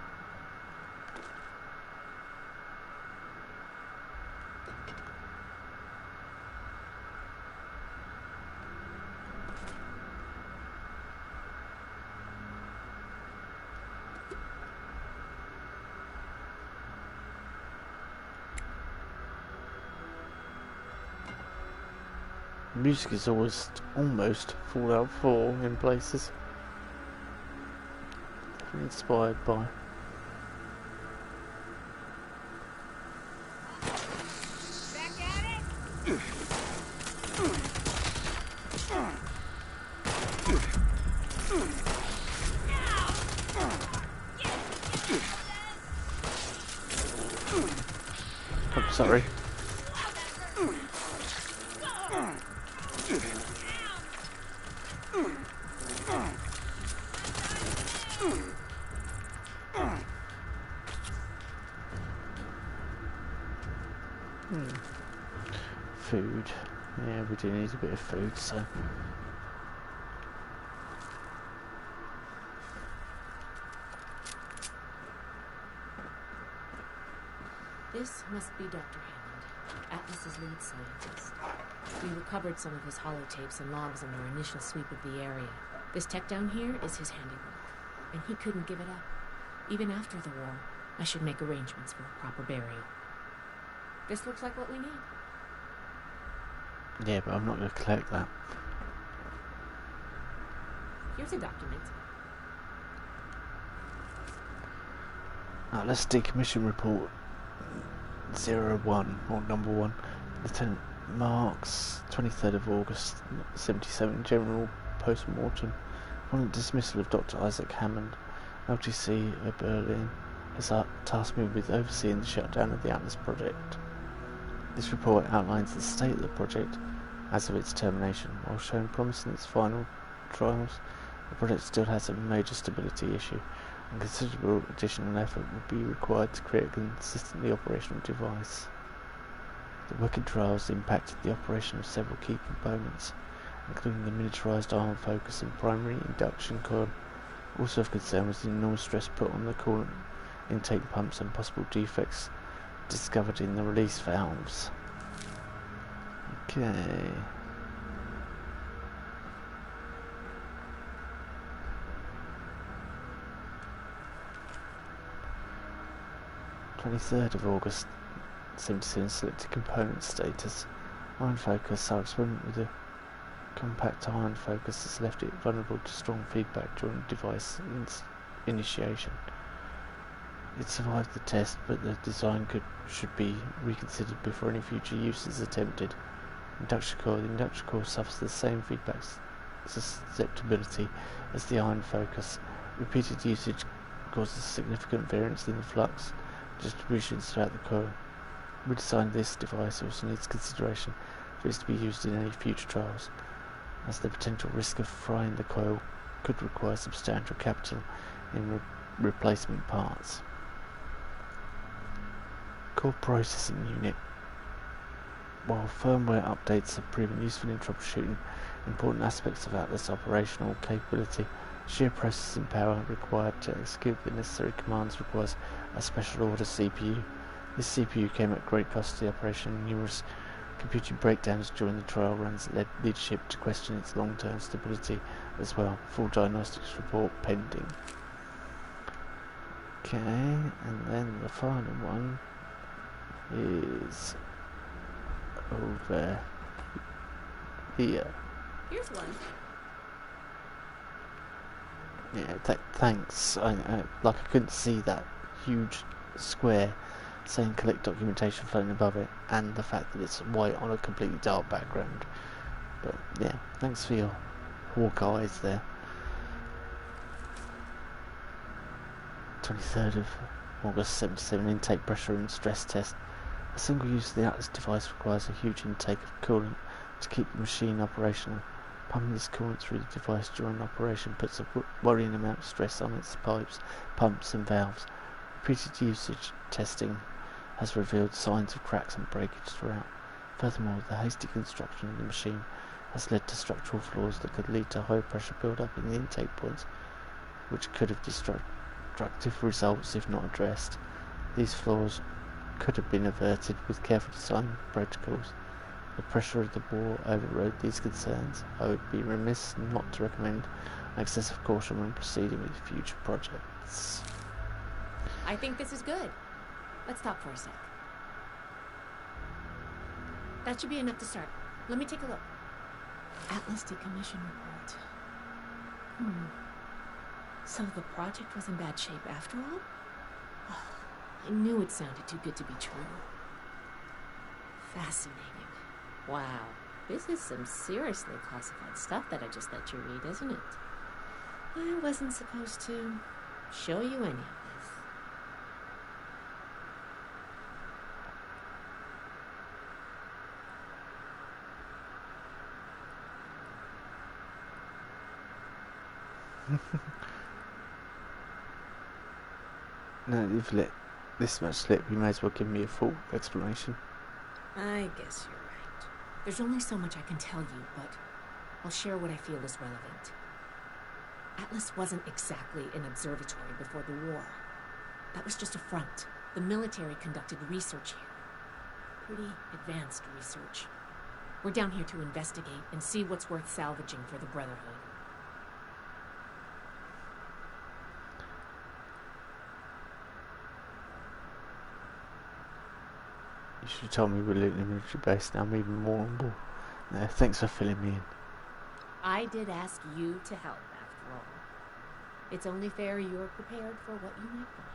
music is always almost Fallout 4 in places. inspired by. I'm sorry. Food. Yeah, we do need a bit of food, so. This must be Dr. Hammond, Atlas's lead scientist. We recovered some of his holotapes and logs in our initial sweep of the area. This tech down here is his handiwork, and he couldn't give it up. Even after the war, I should make arrangements for a proper burial. This looks like what we need. Yeah, but I'm not going to collect that. Here's a document. Let's decommission report 01, or number 1. Lieutenant Marks, 23rd of August, 77, General Post-Mortem. On the dismissal of Dr. Isaac Hammond, LTC of Berlin has tasked me with overseeing the shutdown of the Atlas project. This report outlines the state of the project as of its termination. While showing promise in its final trials, the project still has a major stability issue, and considerable additional effort would be required to create a consistently operational device. The working trials impacted the operation of several key components, including the miniaturized ion focus and primary induction coil. Also of concern was the enormous stress put on the coolant intake pumps and possible defects discovered in the release valves. Okay. of August 77, selected component status. Ion focus. Our experiment with the compact ion focus has left it vulnerable to strong feedback during device initiation. It survived the test, but the design should be reconsidered before any future use is attempted. Induction coil. The induction coil suffers the same feedback susceptibility as the ion focus. Repeated usage causes significant variance in the flux distributions throughout the coil. Redesign this device also needs consideration for it to be used in any future trials, as the potential risk of frying the coil could require substantial capital in replacement parts. Core processing unit. While firmware updates have proven useful in troubleshooting important aspects of Atlas operational capability, sheer processing power required to execute the necessary commands requires a special order CPU. This CPU came at great cost to the operation, and numerous computing breakdowns during the trial runs led leadership to question its long-term stability as well. Full diagnostics report pending. Okay, and then the final one is over here. Here's one. Yeah, thanks. I couldn't see that huge square saying collect documentation floating above it, and the fact that it's white on a completely dark background. But yeah, thanks for your hawk eyes there. 23rd of August 77, intake pressure and stress test. A single use of the Atlas device requires a huge intake of coolant to keep the machine operational. Pumping this coolant through the device during operation puts a worrying amount of stress on its pipes, pumps and valves. Repeated usage testing has revealed signs of cracks and breakage throughout. Furthermore, the hasty construction of the machine has led to structural flaws that could lead to high pressure build-up in the intake points, which could have destructive results if not addressed. These flaws could have been averted with careful design protocols. The pressure of the war overrode these concerns. I would be remiss not to recommend excessive caution when proceeding with future projects. I think this is good. Let's talk for a sec. That should be enough to start. Let me take a look. Atlas decommission report. So the project was in bad shape after all? Oh, I knew it sounded too good to be true. Fascinating. Wow. This is some seriously classified stuff that I just let you read, isn't it? I wasn't supposed to show you any of this. No, you've let this much slip. You may as well give me a full explanation. I guess you're right. There's only so much I can tell you, but I'll share what I feel is relevant. Atlas wasn't exactly an observatory before the war. That was just a front. The military conducted research here. Pretty advanced research. We're down here to investigate and see what's worth salvaging for the Brotherhood. You should have told me we're looting a military base. Now I'm even more on board. Thanks for filling me in. I did ask you to help, after all. It's only fair you're prepared for what you might find.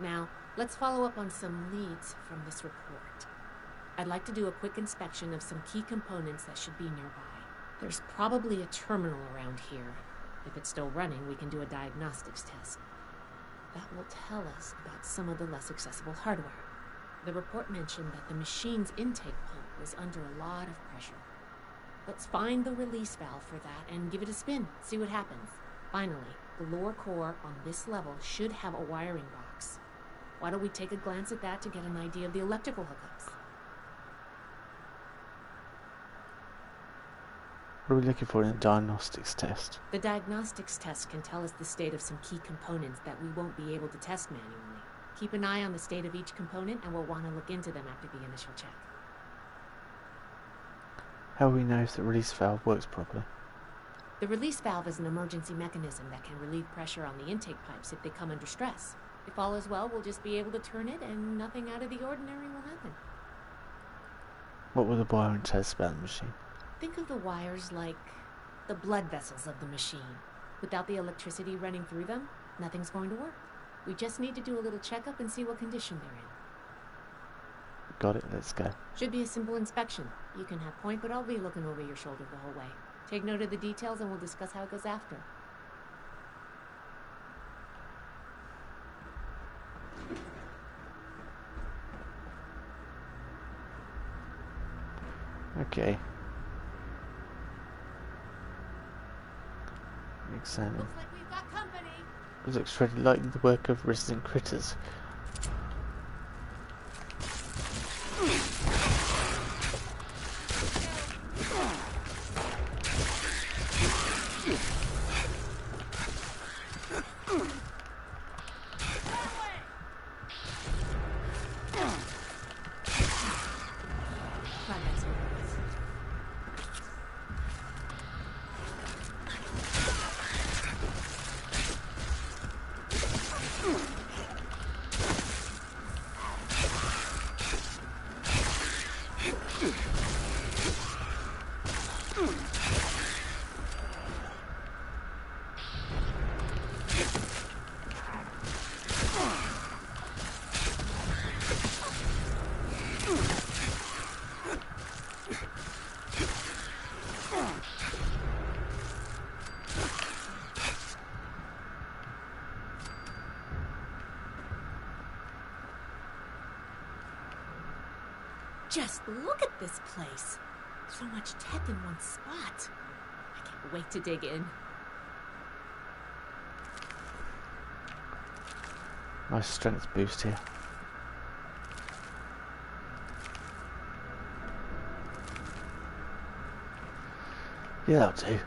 Now, let's follow up on some leads from this report. I'd like to do a quick inspection of some key components that should be nearby. There's probably a terminal around here. If it's still running, we can do a diagnostics test. That will tell us about some of the less accessible hardware. The report mentioned that the machine's intake pump was under a lot of pressure. Let's find the release valve for that and give it a spin, see what happens. Finally, the lower core on this level should have a wiring box. Why don't we take a glance at that to get an idea of the electrical hookups? What are we looking for in a diagnostics test? The diagnostics test can tell us the state of some key components that we won't be able to test manually. Keep an eye on the state of each component and we'll want to look into them after the initial check. How will we know if the release valve works properly? The release valve is an emergency mechanism that can relieve pressure on the intake pipes if they come under stress. If all is well, we'll just be able to turn it and nothing out of the ordinary will happen. What will the wiring tell us about the machine? Think of the wires like the blood vessels of the machine. Without the electricity running through them, nothing's going to work. We just need to do a little checkup and see what condition they're in. Got it, let's go. Should be a simple inspection. You can have point, but I'll be looking over your shoulder the whole way. Take note of the details and we'll discuss how it goes after. Okay. Examine. Looks like we've got company. It looks really like the work of resident critters. Just look at this place. So much tech in one spot. I can't wait to dig in. Nice strength boost here. Yeah, that'll do.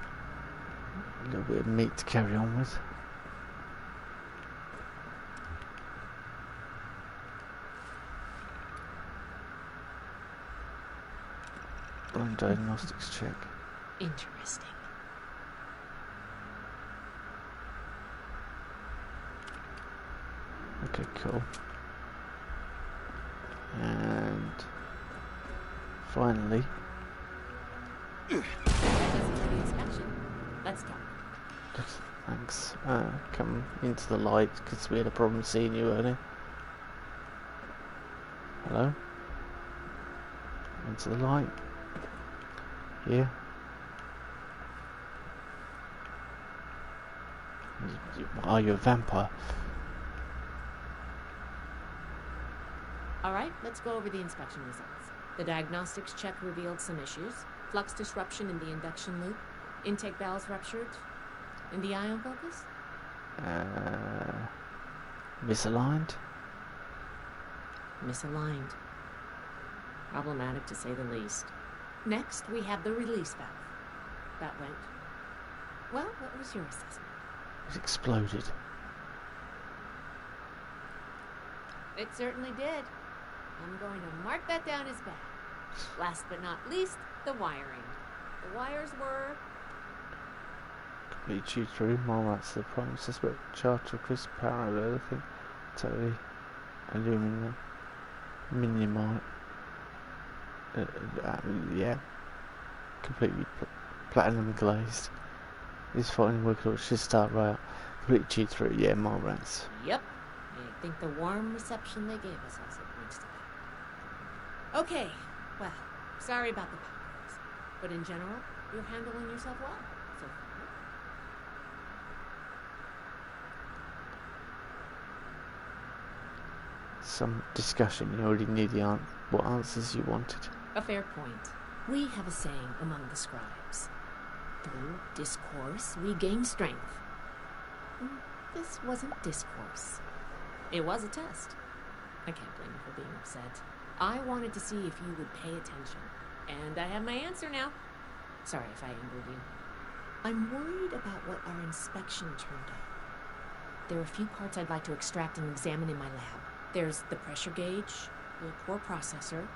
A little bit of meat to carry on with. Blind diagnostics check. Interesting. Okay, cool. And finally, That's the inspection. Let's talk. Thanks. Come into the light, because we had a problem seeing you earlier. Hello? Into the light. Here. Are you a vampire? Alright, let's go over the inspection results. The diagnostics check revealed some issues. Flux disruption in the induction loop. Intake valves ruptured. In the ion focus? Misaligned? Misaligned. Problematic to say the least. Next, we have the release valve. That went. Well, what was your assessment? It exploded. It certainly did. I'm going to mark that down as bad. Last but not least, the wiring. The wires were... Complete chewed through. More rats to the prime suspect. Charter, crisp, power over everything. Totally. Aluminum. Minimite. Yeah. Completely platinum glazed. This fighting worker should start right out. Completely chewed through. Yeah, more rats. Yep. I think the warm reception they gave us also points to that. Okay, well, sorry about the powers, but in general, you're handling yourself well so far. Some discussion. You already knew the what answers you wanted. A fair point. We have a saying among the scribes. Through discourse, we gain strength. This wasn't discourse. It was a test. I can't blame you for being upset. I wanted to see if you would pay attention. And I have my answer now. Sorry if I angered you. I'm worried about what our inspection turned up. There are a few parts I'd like to extract and examine in my lab. There's the pressure gauge, the core processor,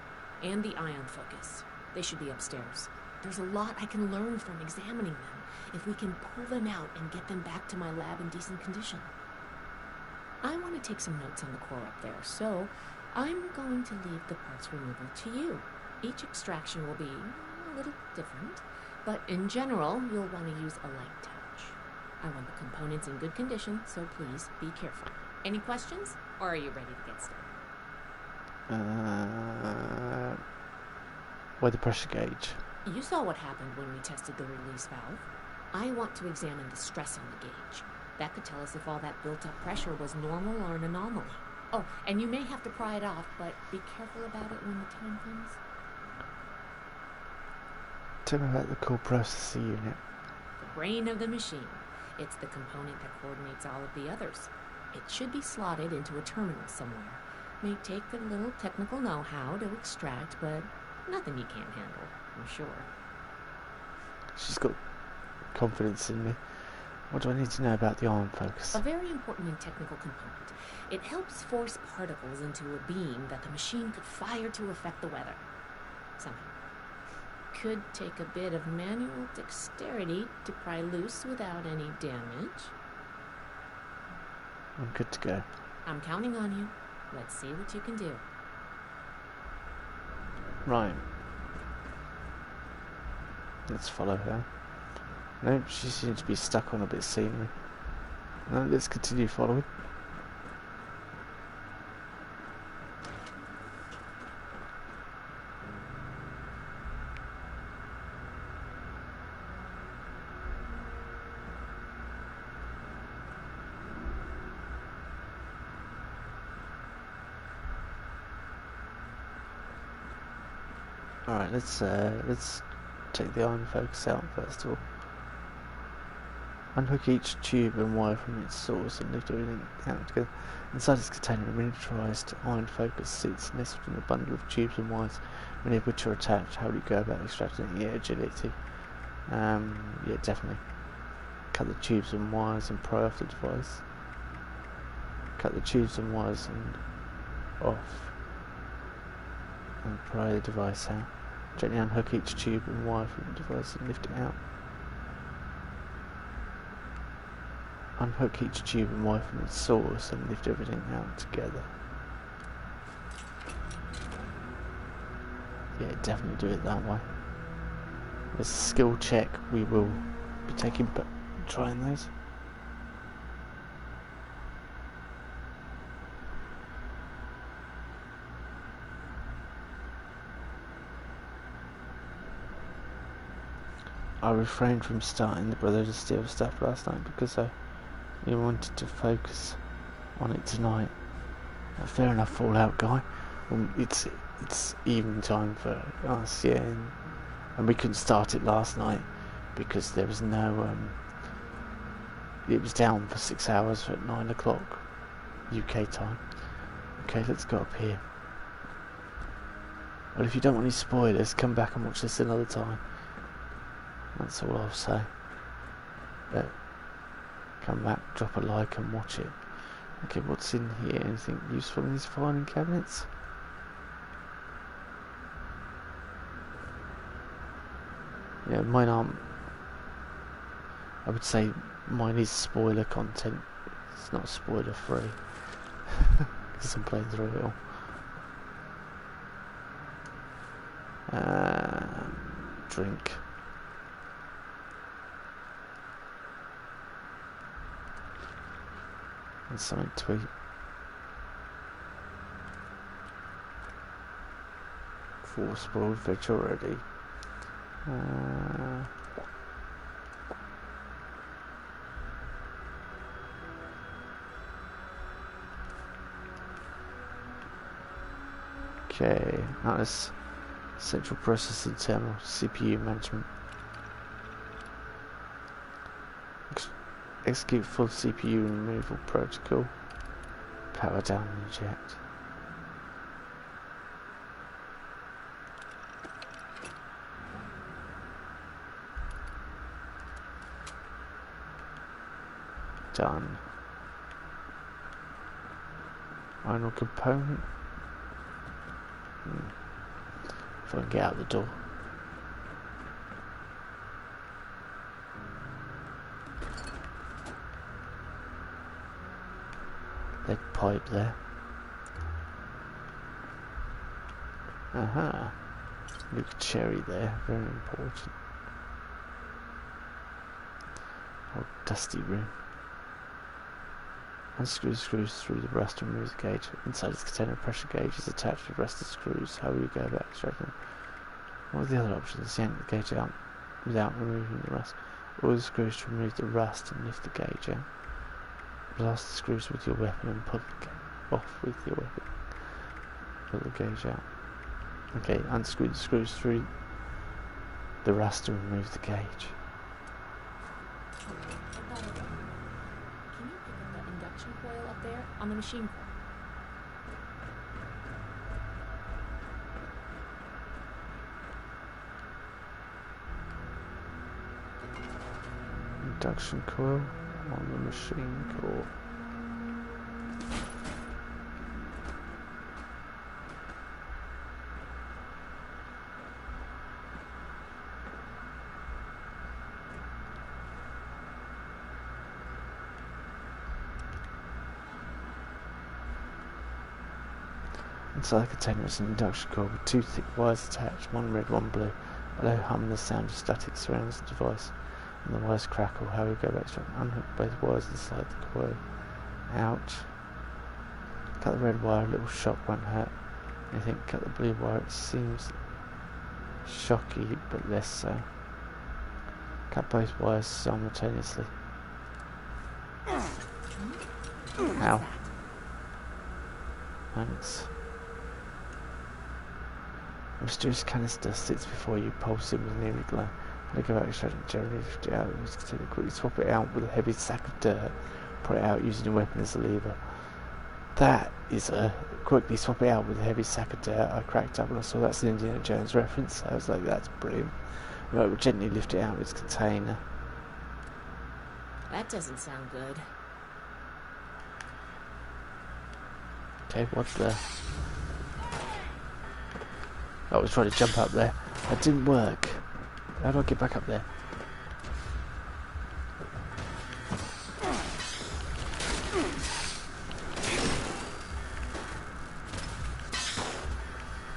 and the ion focus. They should be upstairs. There's a lot I can learn from examining them if we can pull them out and get them back to my lab in decent condition. I want to take some notes on the core up there, so I'm going to leave the parts removal to you. Each extraction will be a little different, but in general, you'll want to use a light touch. I want the components in good condition, so please be careful. Any questions, or are you ready to get started? Why the pressure gauge? You saw what happened when we tested the release valve. I want to examine the stress on the gauge. That could tell us if all that built-up pressure was normal or an anomaly. Oh, and you may have to pry it off, but be careful about it when the time comes. Tell me about the core processor unit. The brain of the machine. It's the component that coordinates all of the others. It should be slotted into a terminal somewhere. May take a little technical know-how to extract, but nothing you can't handle, I'm sure. She's got confidence in me. What do I need to know about the ion focus? A very important and technical component. It helps force particles into a beam that the machine could fire to affect the weather. Somehow. Could take a bit of manual dexterity to pry loose without any damage. I'm good to go. I'm counting on you. Let's see what you can do. Right. Let's follow her. No, she seems to be stuck on a bit of scenery. No, let's continue following. Alright, let's take the iron focus out first of all. Unhook each tube and wire from its source and lift everything out together. Inside its container, a miniaturized iron focus sits nestled in a bundle of tubes and wires, many of which are attached. How do you go about extracting it? Yeah, agility. Yeah, definitely. Cut the tubes and wires and pry off the device. Cut the tubes and wires and off. And pry the device out. Gently unhook each tube and wire from the device and lift it out. Unhook each tube and wire from its source and lift everything out together. Yeah, definitely do it that way. As a skill check, we will be trying those. I refrained from starting the Brotherhood of Steel stuff last night because I wanted to focus on it tonight. Fair enough, Fallout guy. Well, it's evening time for us, yeah, and we couldn't start it last night because there was no. It was down for 6 hours at 9 o'clock UK time. Okay, let's go up here. Well, if you don't want any spoilers, come back and watch this another time. That's all I'll say. But come back, drop a like and watch it. Okay, what's in here? Anything useful in these filing cabinets? Yeah, mine aren't. I would say mine is spoiler content. It's not spoiler free. Because I'm playing through it all. Drink. And something to eat. Four spoiled veg already. Okay, that is Central Processing Terminal, CPU management. Execute full CPU removal protocol. Power down and eject. Done. Final component. If I can get out the door. Lead pipe there. Aha. Luke cherry there, very important. Old dusty room. Unscrew screws through the rust and remove the gauge. Inside this container, a pressure gauge is attached with rusted screws. How will you go about extracting them? What are the other options? Yank the gauge out without removing the rust. Oil the screws to remove the rust and lift the gauge out. Blast the screws with your weapon and pull the gauge off with your weapon. Pull the gauge out. Okay, unscrew the screws through the rust and remove the gauge. Coil up there on the machine core. Induction coil on the machine core. Inside the container is an induction coil with two thick wires attached, one red, one blue. A low hum and the sound of static surrounds the device, and the wires crackle. How we go back to unhook both wires inside the coil. Out. Cut the red wire, a little shock won't hurt. Anything, cut the blue wire, it seems shocky, but less so. Cut both wires simultaneously. Ow. Thanks. A mysterious canister sits before you, pulsing with an eerie glow. When you go out extracting generally lift it out, you must continue quickly swap it out with a heavy sack of dirt. Put it out using your weapon as a lever. That is a quickly swap it out with a heavy sack of dirt. I cracked up when I saw that's an Indiana Jones reference. I was like, that's brilliant. Right, we'll gently lift it out of its container. That doesn't sound good. Okay, what's there? I was trying to jump up there. That didn't work. How do I get back up there?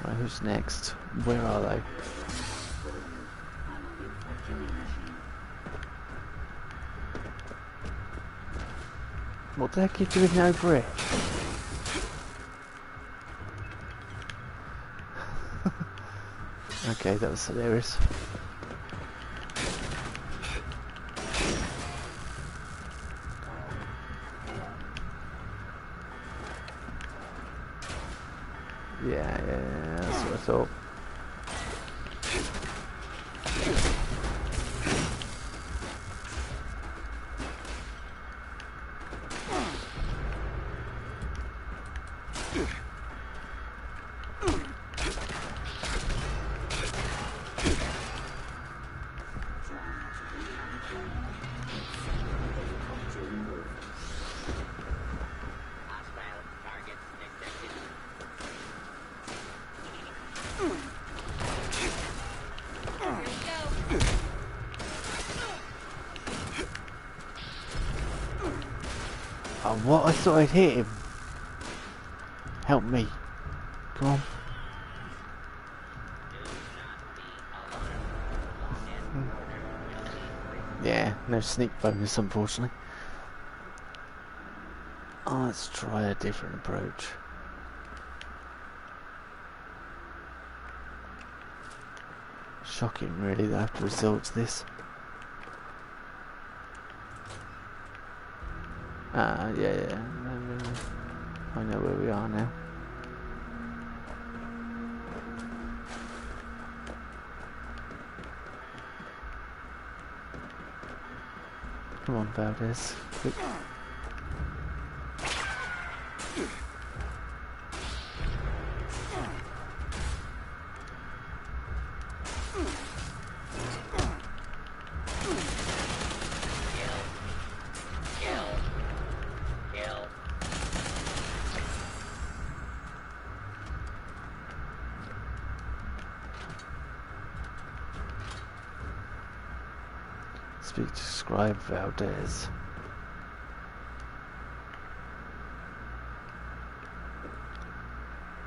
Right, who's next? Where are they? What the heck are you doing over here? Okay, that was hilarious. Yeah, that's what I thought. Oh, what? I thought I'd hit him. Help me. Come on. Yeah, no sneak bonus, unfortunately. Oh, let's try a different approach. Shocking, really, that I have to resort to this. Yeah. I know where we are now. Come on, Valdez. Quick. Speak to Scribe Valdez.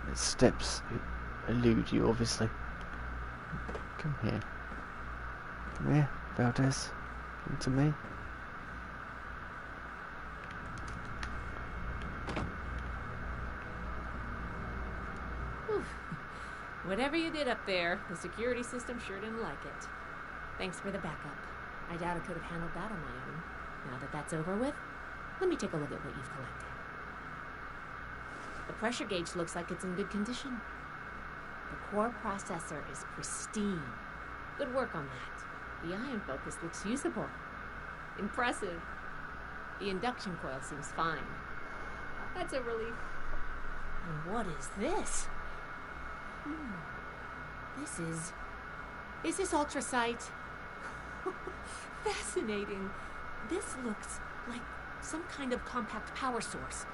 Its steps elude you, obviously. Come here. Come here, Valdez. Come to me. Whew. Whatever you did up there, the security system sure didn't like it. Thanks for the backup. I doubt I could have handled that on my own. Now that that's over with, let me take a look at what you've collected. The pressure gauge looks like it's in good condition. The core processor is pristine. Good work on that. The ion focus looks usable. Impressive. The induction coil seems fine. That's a relief. And what is this? Is this ultrasight? Fascinating. This looks like some kind of compact power source.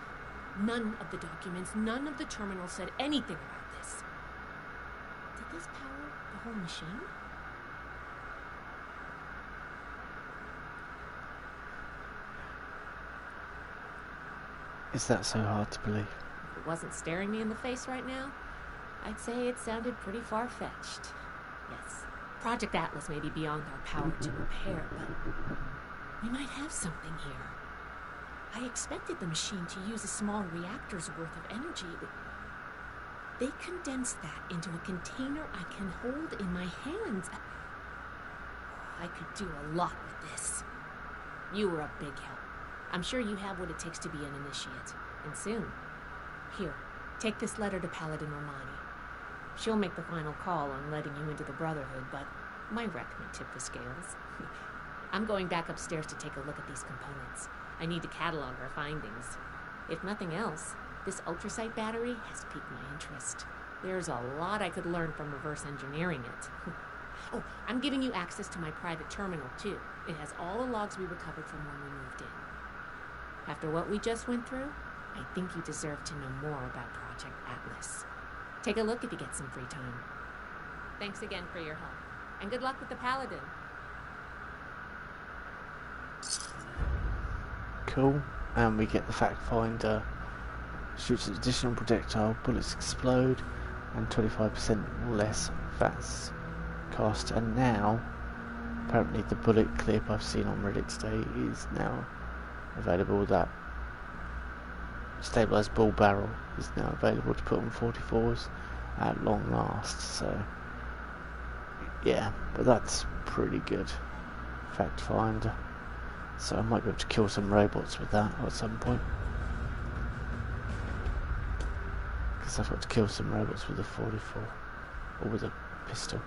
None of the documents, none of the terminals said anything about this. Did this power the whole machine? Is that so hard to believe? If it wasn't staring me in the face right now, I'd say it sounded pretty far-fetched. Yes, Project Atlas may be beyond our power to repair, but we might have something here. I expected the machine to use a small reactor's worth of energy. They condensed that into a container I can hold in my hands. I could do a lot with this. You were a big help. I'm sure you have what it takes to be an initiate, and soon. Here, take this letter to Paladin Romani. She'll make the final call on letting you into the Brotherhood, but my wreck may tip the scales. I'm going back upstairs to take a look at these components. I need to catalog our findings. If nothing else, this ultrasight battery has piqued my interest. There's a lot I could learn from reverse engineering it. Oh, I'm giving you access to my private terminal, too. It has all the logs we recovered from when we moved in. After what we just went through, I think you deserve to know more about Project Atlas. Take a look if you get some free time. Thanks again for your help. And good luck with the Paladin. Cool. And we get the fact finder. Shoots an additional projectile, bullets explode, and 25% less VATS cost. And now, apparently the bullet clip I've seen on Reddit today is now available. That stabilized ball barrel is now available to put on 44s at long last. So yeah, but that's pretty good fact finder. So I might be able to kill some robots with that at some point. Because So I've got to kill some robots with a 44 or with a pistol.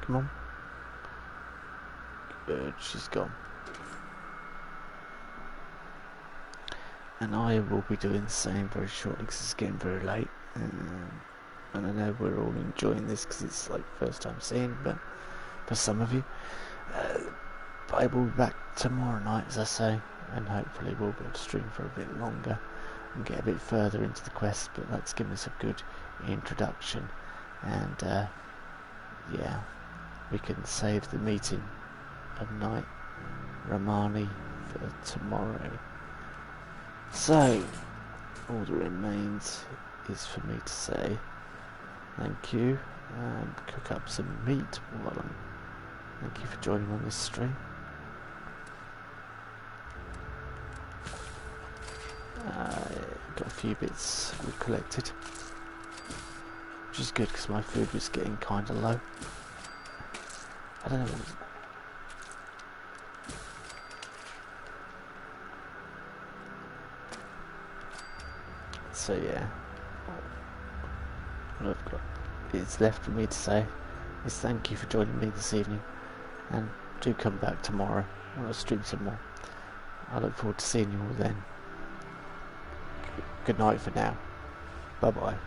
Come on. Good, she's gone. And I will be doing the same very shortly because it's getting very late. And I know we're all enjoying this because it's like first time seeing, but for some of you. But I will be back tomorrow night, as I say, and hopefully we'll be able to stream for a bit longer and get a bit further into the quest, but that's given us a good introduction. And yeah, we can save the meeting of Knight Romani for tomorrow. So, all that remains is for me to say thank you and cook up some meat while I'm... Thank you for joining on this stream. Got a few bits we collected, which is good because my food was getting kind of low. I don't know what it's... So yeah, what I've got is left for me to say is thank you for joining me this evening, and do come back tomorrow when I stream some more. I look forward to seeing you all then. Good night for now. Bye bye.